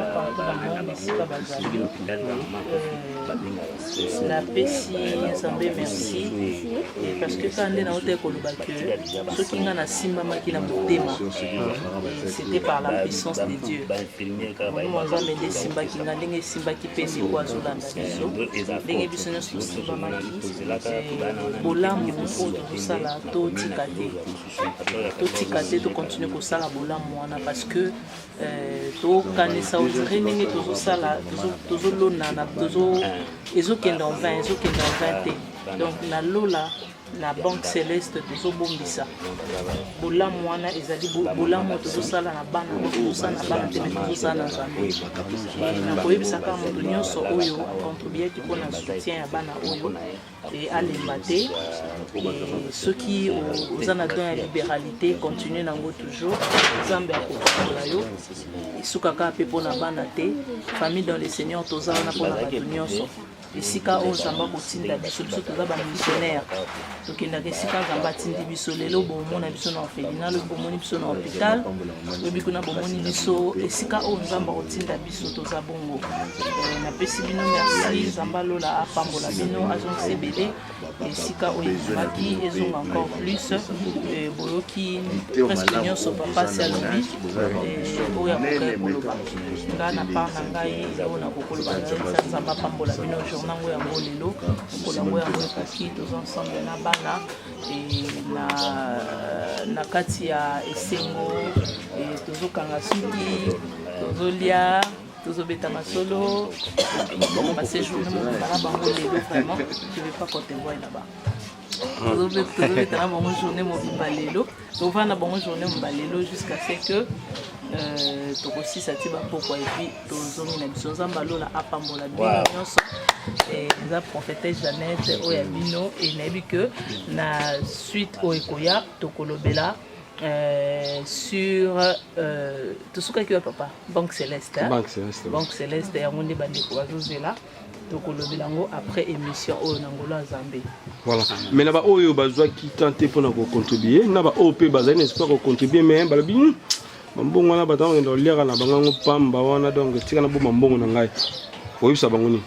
B: la paix si ensemble merci parce que quand on a été colobake ceux qui ont na simba maki na motema c'était par la puissance de Dieu. Moi j'aime des simba qui nga ndenge simba qui pende kwa zolanda biso ndenge biso nyonso simba maki bolamu oyo tosala totikate to continue kosala bolamu wana parce que tokanisa ozire ndenge tozosala tozolonana ezokende en 20 te donc na lola na banque céleste tozobombisa bolamu wana ezali bolamu tozosala na bana tozosala na bana te me tozosala na nzambe nakoyebisaka moto nyonso oyo acontribuaki mpona soutien ya bana oyo alemba te soki oza na don ya libéralité continue nango toujours nzambe akofungola yo esukaka mpe mpona bana te famille dans le Seigneur toza wana mpona bato nyonso esika oyo nzambe akotinda biso toza bamissionnaire tokendaka esika nzambe atindi biso lelo bomona biso na orphelinat lobi bomoni biso na hôpital lobi kuna bomoni biso esika oyo nzambe akotinda biso toza bongo napesi bino merci nzambe alola apambola bino azongisa ebele esika oyo ezwaki ezonga encore plus boyoki presque nyonso papa si alobi oyo akokai koloba nga na part na ngai oyo nakokoloba nzambe apambola bino nango yango lelo kolango yango ekaki toza ensemble na bana na kati ya esengo tozokanga suki tozolia tozobeta masolo basejourne mokokana bango lelo vraiment je vais pas compter voir là-bas tozobeta na bango journée mobimba lelo tovanda bango journée mobimba lelo jusqu'à ce que tokosisa ti bapokwa epuis tozongi na biso nzambe alola apambola bino nyonso eza prophétesse Jeannette oyo ya bino nayebi ke na suite oyo ekoya tokolobela sur tosukaki wa papa banque céleste yango nde bandeko bazozela tokolobela yango après émission oyo na ngolo ya Nzambe.
C: Voilà. Mais na ba oyo bazwaki tante mpona kocontribuer na ba oyo mpe bazali na espoir kocontribuer mais balobi mbongo wana batango ndo liaka na bango pamba wana donc tika na boma mbongo na ngai oyisa bango ni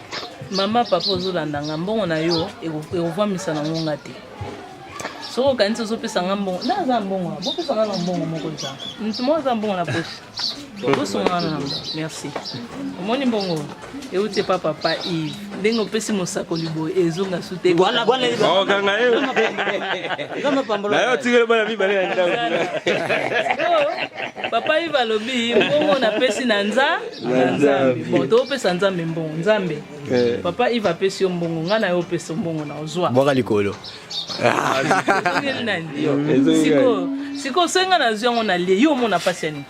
B: mama papa ozolanda nga mbongo na yo ekovamisa na ngonga te soko kanisa ozopesa nga mbongo naza mbongo bopesa nga na mbongo moko za ntimo za mbongo na poche bosonga na merci omoni mbongo euti papa Yves ndenge opesi mosako liboye ezonga sute
A: bwana
C: kanga yo
A: kama pambolo
C: na yo tigele bana mibale ya ndako
B: papa Yves alobi mbongo napesi na nzambe bon topesa nzambe mbongo nzambe papa Yves apesi yo mbongo nga na yo opesa mbongo na ozwa
E: bwaka likolo
B: siko senga na zwango na lie yo mona pasiani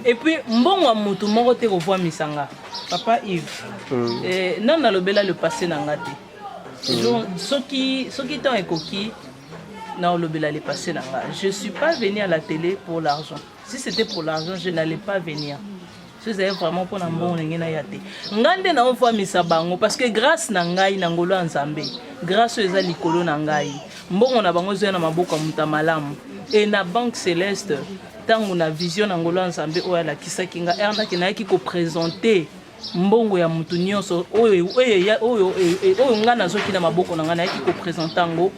B: et puis mbongo wa mutu moko te kovwa misanga papa Yves non nalobela le passé na nga te soki temps ekoki na olobela le passé na nga je suis pas venu à la télé pour l'argent si c'était pour l'argent je n'allais pas venir c'est vraiment pour na mbongo ngena ya te ngande na ovwa misabango parce que grâce na ngai na ngolo ya Nzambe grâce eza likolo na ngai mbongo na bango zo na maboko muta malamu et na banque céleste tango na vision na ngolo ya Nzambe oyo alakisaki nga erna ki na ki ko présenter mbongo ya mutu nyonso oyo nga nazoki na maboko na nga na ki ko présenter ngo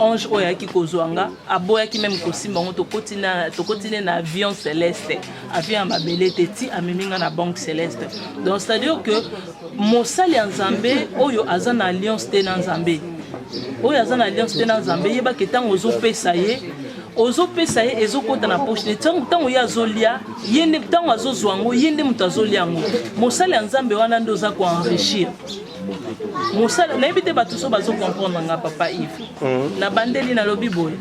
B: ange oyaki kozwanga aboyaki même kosimba ngo tokotine na avion céleste avion ya mabele te ti ameminga na banque céleste. Donc c'est à dire que mosali ya nzambe oyo aza na alliance te na nzambe oyo aza na alliance te na nzambe yebaki ntango ozopesa ye ezokota na poche ne ntango ye azolia ye nde ntango azozwa yango ye nde moto azolia yango. Mosali ya nzambe wana nde oza koenrichir mosala nayebi te bato so bazocomprendre nga papa Yves na bandeli nalobi boye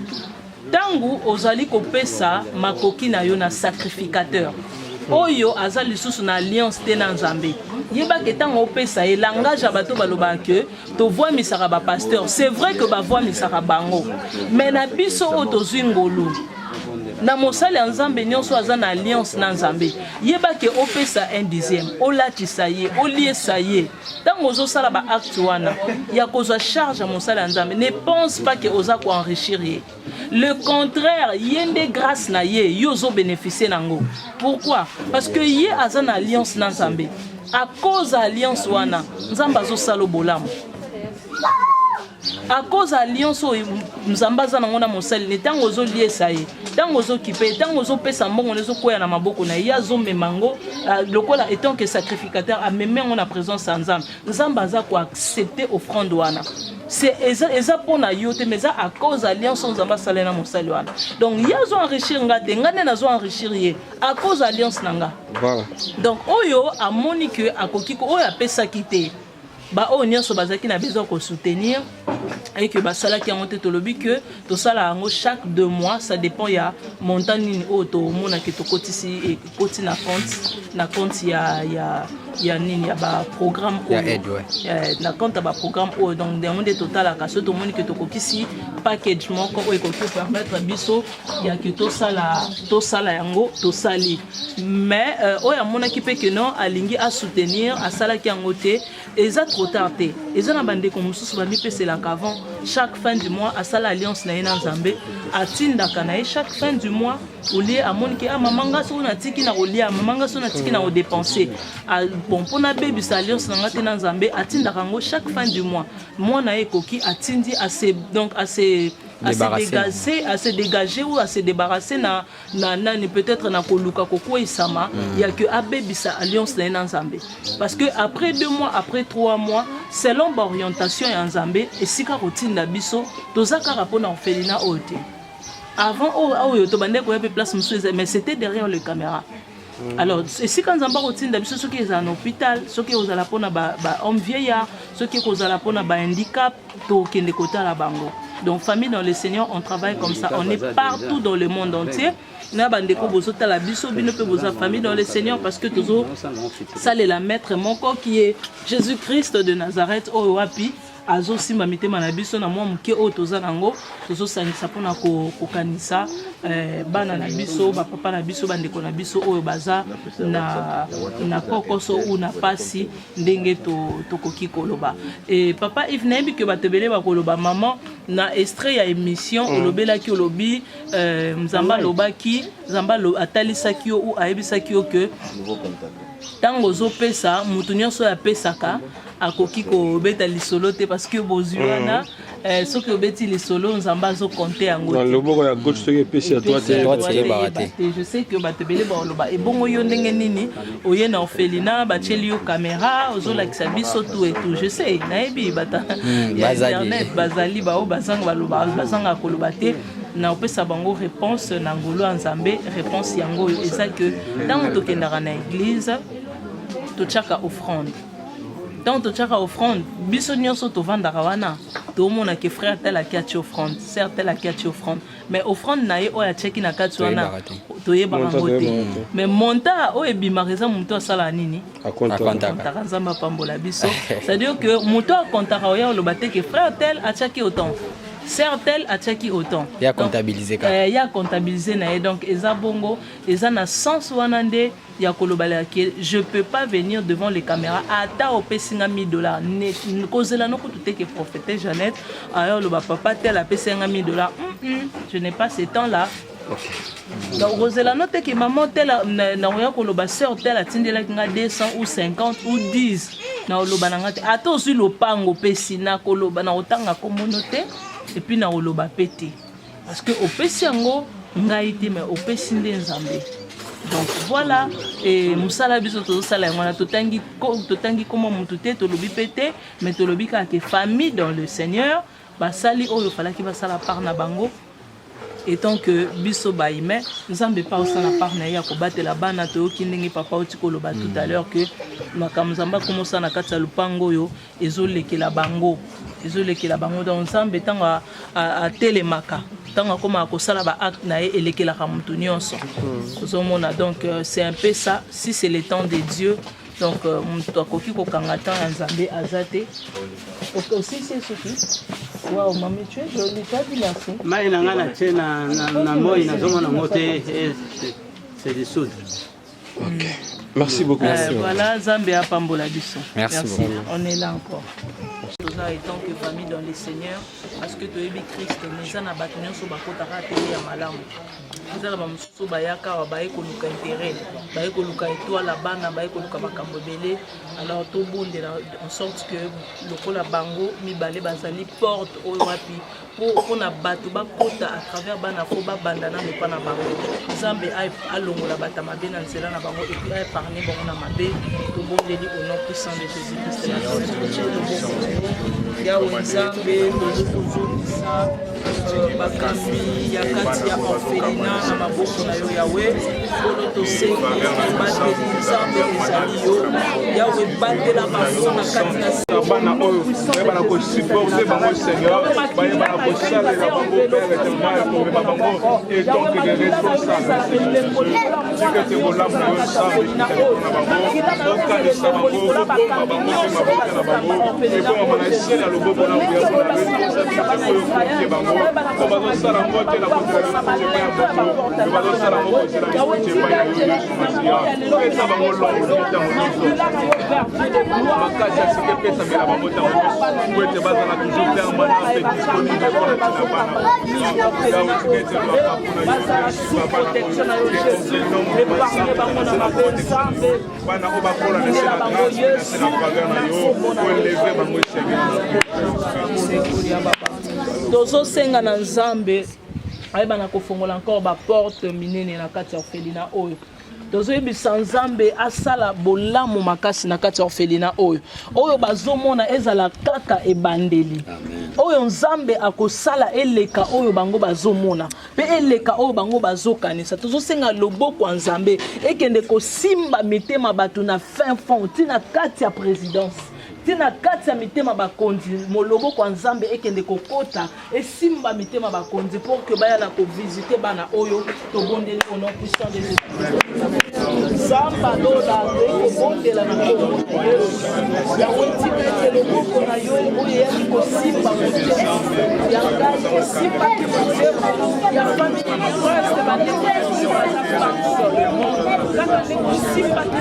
B: ntango ozali kopesa makoki na yo na sacrificateur oyo aza lisusu na alliance te na nzambe yebaki ntango opesa ye langage ya bato balobaka ke tovwamisaka bapasteur. C'est vrai que bavwamisaka bango mais na biso oyo tozwi ngolu na mosali ya nzambe nyonso aza na alliance na nzambe yebaki opesa 1/10 olatisa ye oliesa ye ntango ozosala baacte wana ya kozwa charge ya mosali ya nzambe. Ne pense pas que oza koenrichir ye, le contraire ye nde grâce na ye yo ozobénéficie nango. Pourquoi? Parce que ye aza na alliance na nzambe. À cause de l'alliance wana nzambe azosala bolamu. À cause de l'alliance nzambe aza nango na mosali ne ntango ozoliesa ye ntango ozokipe ntango ozopesa mbongo nezokwea na maboko na ye azomema ngo lokola étant que sacrificateur ameme yango na présence ya nzambe. Nzambe aza koaccepte offrande wana. C'est eza pona yo te mais à cause de l'alliance nzambe asala na mosali wana. Donc ye azo enrichir nga te nga ne nazo enrichir ye à cause de l'alliance nanga. Voilà. Donc oyo amoni que akoki ko oyo apesaki te ba oyo nyonso bazaki na besoin ko soutenir et que basala qui a monté to lobby que tout ça là chaque 2 mois ça dépend ya montant nini auto mona que to kotisi et koti na compte ya nini ya ba programme na compte ba programme o donc des monde total à kaso to moni que to kokisi package moko o ko permettre biso ya que to sala yango to sali mais o ya mona ki pe que non alingi à soutenir à sala qui yango te eza trop tard te eza na bande ko mususu ba mi pese la qu'avant chaque fin du mois à sala alliance na ina nzambe atinda kana chaque fin du mois olie amoni ke mamanga so na tiki na olia mamanga so na tiki na o dépenser bon pona baby sa alliance na ngate na nzambe atinda kango chaque fin du mois moi na ekoki atindi assez donc assez à se dégager ou à se débarrasser na peut-être na koluka koko isama il y a que abebi sa alliance na nzambe parce que après 2 mois après 3 mois selon l'orientation ya nzambe et sika rotinda biso tozaka rapona orphelinat ote avant oyo to bande ko ya place monsieur mais c'était derrière le caméra. Alors si quand nzamba rotinda biso soki eza en hôpital soki ozala pona ba homme vieillard soki kozala pona ba handicap to kende kota la bango. Donc famille dans le Seigneur on travaille comme ça, on est partout dans le monde entier. Na bandeko bozota la biso bino pe boza famille dans le Seigneur parce que tozo ça la maître mon corps qui est Jésus-Christ de Nazareth o wapi azo simba mitema na biso na mwa muke o toza nango tozo sanisa pona ko kanisa bana na biso ba papa na biso bandeko na biso oyo baza na kokoso ou na pasi ndenge to koki koloba et papa Yves nayebi ke batebele ba koloba maman na extrait ya émission olobelaki olobi mzamba lobaki nzamba atalisaki yo ou ayebisaki yo ke tango ozopesa mutu nyonso ya pesaka akoki ko beta lisolo te parce que bozuana soki obeti lisolo nzamba zo compter yango
C: dans le boko ya gauche soki pesi à droite
B: je sais que batebele ba loba et bongo yo ndenge nini oye na orphelinat bacheli yo caméra ozolakisa biso tout et tout je sais nayebi bata ya internet bazali bao bazanga baloba bazanga koloba te na opesa bango réponse na ngolo nzambe réponse yango eza que dans tokendaka na église tochaka offrande. Donc tu as offrande, biso nyonso to vandaka wana, to mona ke frère tel a kiati offrande, sœur tel a kiati offrande, mais offrande na ye o ya cheki na kati wana to ye barangote. Mais monta o e bimareza muto sala nini? Akontaka nzamba pambola biso. C'est-à-dire que muto akontaka o ya lo bate ke frère tel a cheki autant. Sœur tel a cheki autant.
E: Il y a comptabilisé ka.
B: Il y a comptabilisé na donc eza bongo, eza na sens wanande ya kolobala ke je peux pas venir devant les caméras ata opesinga $1000 ne kozela no kutu ke prophète Jeannette alors le papa tel a pesinga $1000 je n'ai pas ce temps là. Donc kozela no te ke maman tel na oya koloba sœur tel atindela kinga 200 ou 50 ou 10 na oloba nanga te ata osu lopango pesina koloba na otanga komonote et puis na oloba pété parce que opesi yango ngai te mais opesi nde nzambe. Donc voilà, et musala biso tozosala yango na totangi koma mutu te tolobi pété mais tolobi kaka famille dans le Seigneur basali oyo falaki basala part na bango. Étant que biso baime nzambe pa osala part na ya ko batela bana to kindingi papa otiko loba tout à l'heure que makamzamba komosa na kati ya lupango yo ezolekela bango donc nzambe tanga a telemaka tanga koma kosala ba acte na elekela ka mutu nyonso ozomona. Donc c'est un peu ça, si c'est le temps de Dieu. Donc mutu akoki kokanga temps ya nzambe azate aussi c'est ce qui wow mami tu es jolie t'as dit merci
A: mai na ngana tena na moi na zoma na mote c'est des soudes.
C: OK, merci beaucoup.
B: Voilà Nzambe apambola biso.
E: Merci beaucoup.
B: On est là encore. Étant que famille dans les Seigneurs, parce que tu es Christ, nous avons battu sur bakota télé à malam. Nous avons mususu bayaka wa baye koluka intérêt, baye koluka étoile la bana, baye koluka makambo belé. Alors tout bon en sorte que le kola bango mi balé bazali porte au wapi pour na batu bakota à travers bana fo ba bandana ne pas na bango. Nzambe a longola batama be na nzela na bango et puis a parler bango na mabe. Tout bon deli au nom puissant de Jésus-Christ. Yawe Nzambe tozozolisa bakambi ya kati ya orphelina na maboko na yo Yawe polo tosengi bateli Nzambe ezali yo Yawe batela bango na kati na
C: bana oyo bayebana kosupporte bango Seigneur bayebana kosalela bango Père éternel komema bango et donc les responsables sikete bolamu na yo Nzambe na bango okanisa bango obomba bango maboko na bango ebonga na esila loboko na oyo oyo bango obazosala ngo te na kotepa ya bango obazosala ngo kozela kotepa ya yo eza bango longo ntango nyonso makasi ya sika epesa mbela bango ntango nyonso po ete bazala toujours permanent mpe disponible mpona tina bana yawe tikete bana oyo bakola na se na grâce na faveur na yo po eleve bango
B: Tozo senga na Nzambe ayeba na kofongola encore ba porte minene na kati ya orphelina oyo. Tozo yebisa Nzambe asala bolamu makasi na kati ya orphelina oyo. Oyo bazomona ezala kaka ebandeli. Oyo Nzambe akosala eleka oyo bango bazomona. Pe eleka oyo bango bazokanisa. Tozo senga loboko ya Nzambe ekende kosimba mitema batu na fin fond tina kati ya présidence. Tina kati ya mitema bakonzi molobo kwa Nzambe ekende kokota esimba mitema bakonzi pour que baya na ko visiter bana oyo to bondeli au nom puissant de Jésus. Samba lola ko bondela na ko ya woti ke loboko na yo oyo ya ko simba mitema ya ngai esimba ke mitema ya famille reste bande sur le monde kaka ni simba ke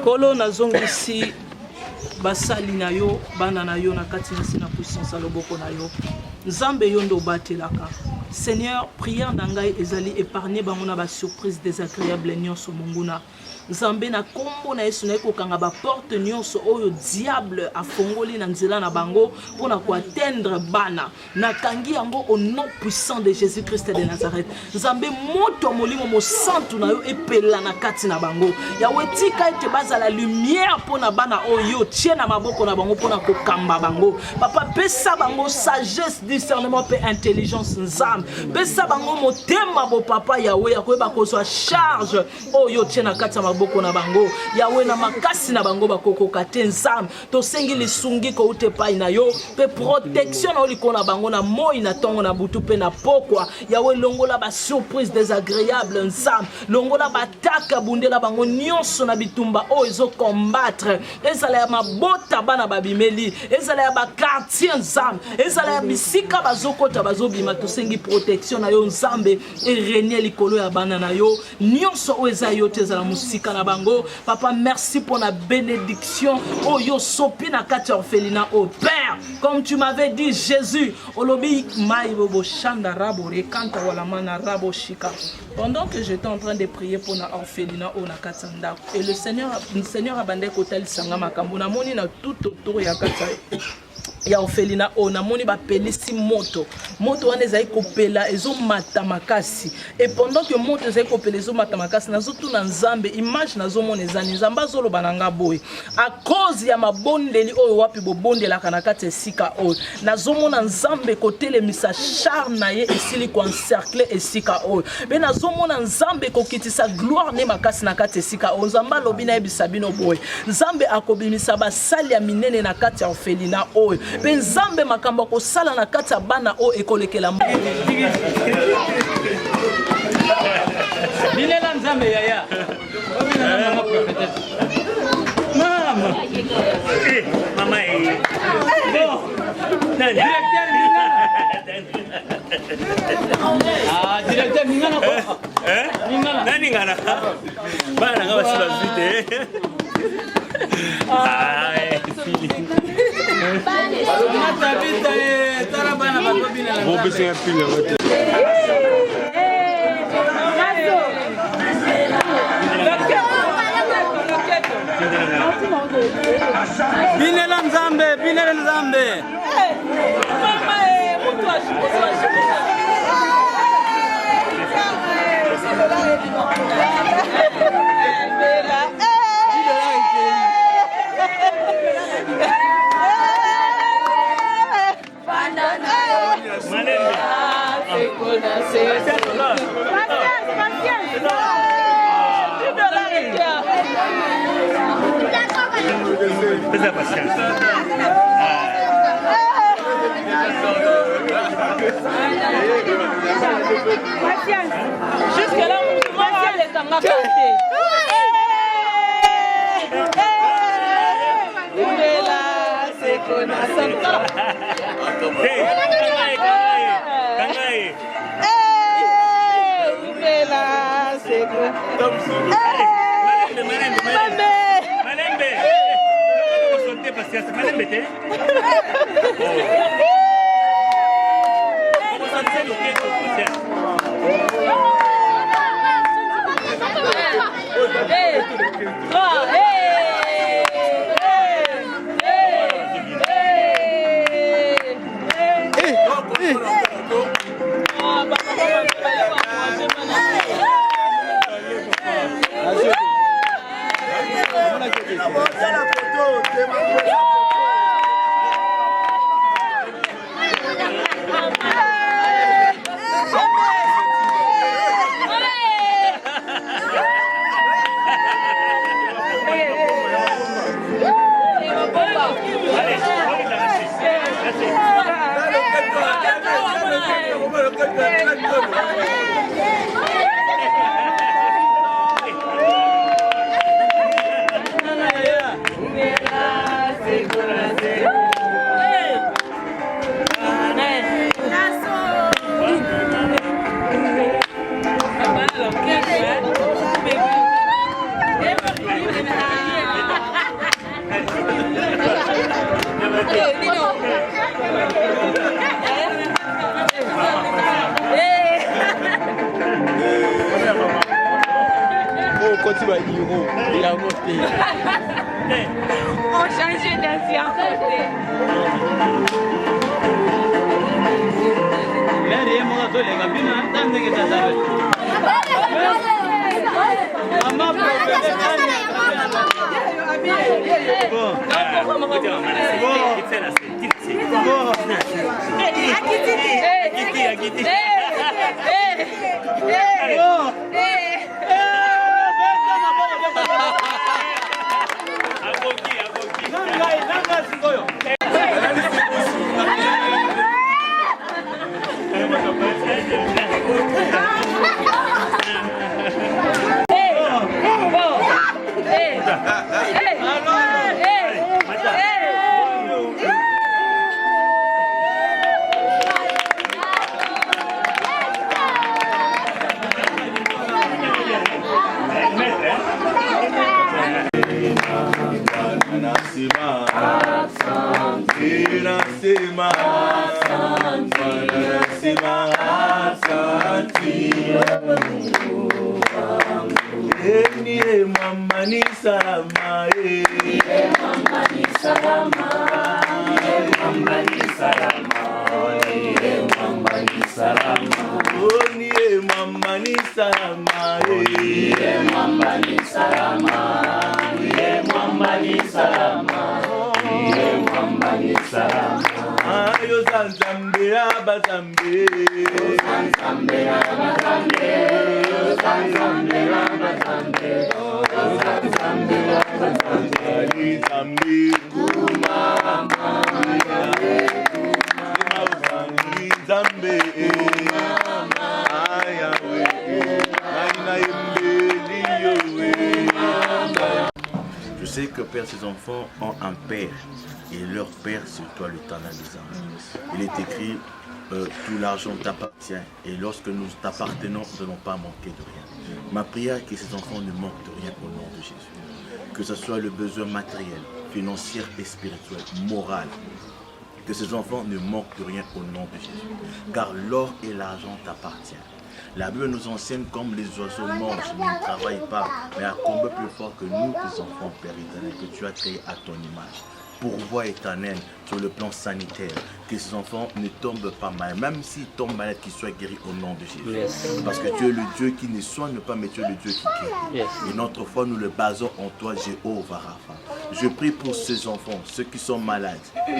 B: Kolo na zongisi basali na yo bana na yo na kati na sina puissance loboko na yo Nzambe yo ndo batelaka. Seigneur, prière nangai ezali épargner bango na ba surprise désagréable nyonso monguna. Nzambe na kombo na Yesu na kokanga ba porte nyonso oyo diable afongoli na nzela na bango pona ko atteindre bana na kangi yango au nom puissant de Jésus-Christ de Nazareth. Nzambe moto molimo mo santu na yo epela na kati na bango yawe tika ete baza la lumière pona bana oyo tie na maboko na bango pona ko kamba bango papa pesa bango sagesse discernement pe intelligence Nzambe nzambe pesa bango motema bo papa yawe ya koyeba kozwa charge oyo tie na kati ya maboko na bango yawe na makasi na bango bakokoka te nzambe tosengi lisungi kouta epai na yo mpe protection na yo likolo na bango na moi na ntongo na butu mpe na pokwa yawe longola basurprise désagréable nzambe longola bataka bundela bango nyonso na bitumba oyo ezokombattre ezala ya mabota bana babimeli ezala ya bakartier nzambe ezala ya bisika bazokota bazobima tosengi protection na yo nzambe erenie likolo ya bana na yo nyonso oyo eza yo te ezala mosika na bango papa merci pour la bénédiction oyo sopi na kati ya orphelinat au Père comme tu m'avais dit Jésus olobi maibobo shanda rabo rekanta wala mana rabo shika pendant que j'étais en train de prier pour na orphelinat au na kati ya ndako et le Seigneur abandai kotalisanga makambo na moni na tout autour ya kati ya orphelinat o na moni ba pelisi moto wana ezai kopela ezo mata makasi et pendant que moto ezai kopela ezo mata makasi nazo tuna nzambe image nazo mona ezani nzamba zolo bananga boy à cause ya mabondeli oyo wapi bobondela kana kati esika oyo nazo mona nzambe kotele misa charme na ye esili ko encercler esika oyo be nazo mona nzambe kokitisa gloire ne makasi na kati esika oyo nzamba lobi na ebisa bino boy nzambe akobimisa basali ya minene na kati ya orphelinat oyo Benzambe makambo ko sala na kati ya bana o ekolekela
A: Bilela nzambe yaya. Obina mama prophétesse. Mama. Mama bon. Directeur ah, directeur Mingana ko. Mingana. Nani ngana? Bana ngaba siba vite. Binela nzambe, binela nzambe.
B: Jusque là, on va les tangas canter. C'est qu'on a ça.
I: On change d'ancien côté. Bon.
H: Je sais que Père, ces enfants ont un Père et leur Père, c'est toi, l'Éternel des armées. Il est écrit, tout l'argent t'appartient et lorsque nous t'appartenons, nous n'allons pas manquer de rien. Ma prière est que ces enfants ne manquent de rien au nom de Jésus. Que ce soit le besoin matériel, financier et spirituel, moral. Que ces enfants ne manquent de rien au nom de Jésus. Car l'or et l'argent t'appartiennent. La Bible nous enseigne comme les oiseaux mangent, mais ne travaillent pas, mais à combien plus fort que nous, tes enfants, Père éternel, que tu as créé à ton image. Pourvoi éternel sur le plan sanitaire, que ces enfants ne tombent pas mal, même s'ils tombent malades, qu'ils soient guéris au nom de Jésus.
A: Yes.
H: Parce que tu es le Dieu qui ne soigne pas, mais tu es le Dieu qui guérit.
A: Yes.
H: Et notre foi, nous le basons en toi, Jéhovah Rapha. Je prie pour ces enfants, ceux qui sont malades,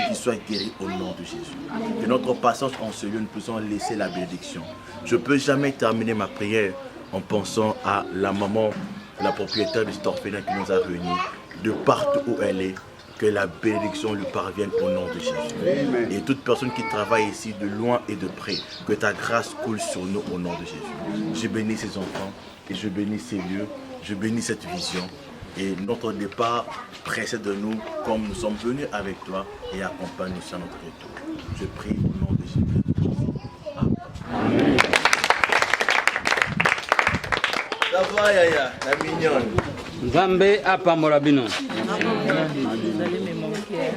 H: qu'ils soient guéris au nom de Jésus. Que notre patience en ce lieu, nous puissions laisser la bénédiction. Je ne peux jamais terminer ma prière en pensant à la maman, la propriétaire de cet orphelinat qui nous a réunis, de partout où elle est. Que la bénédiction lui parvienne au nom de Jésus. Amen. Et toute personne qui travaille ici de loin et de près, que ta grâce coule sur nous au nom de Jésus. Je bénis ces enfants et je bénis ces lieux, je bénis cette vision. Et notre départ précède de nous comme nous sommes venus avec toi et accompagne-nous sur notre retour. Je prie au nom de Jésus. Amen. Ça va, Yaya, la mignonne.
A: Nzambe apambola bino.
B: Vous allez me manquer.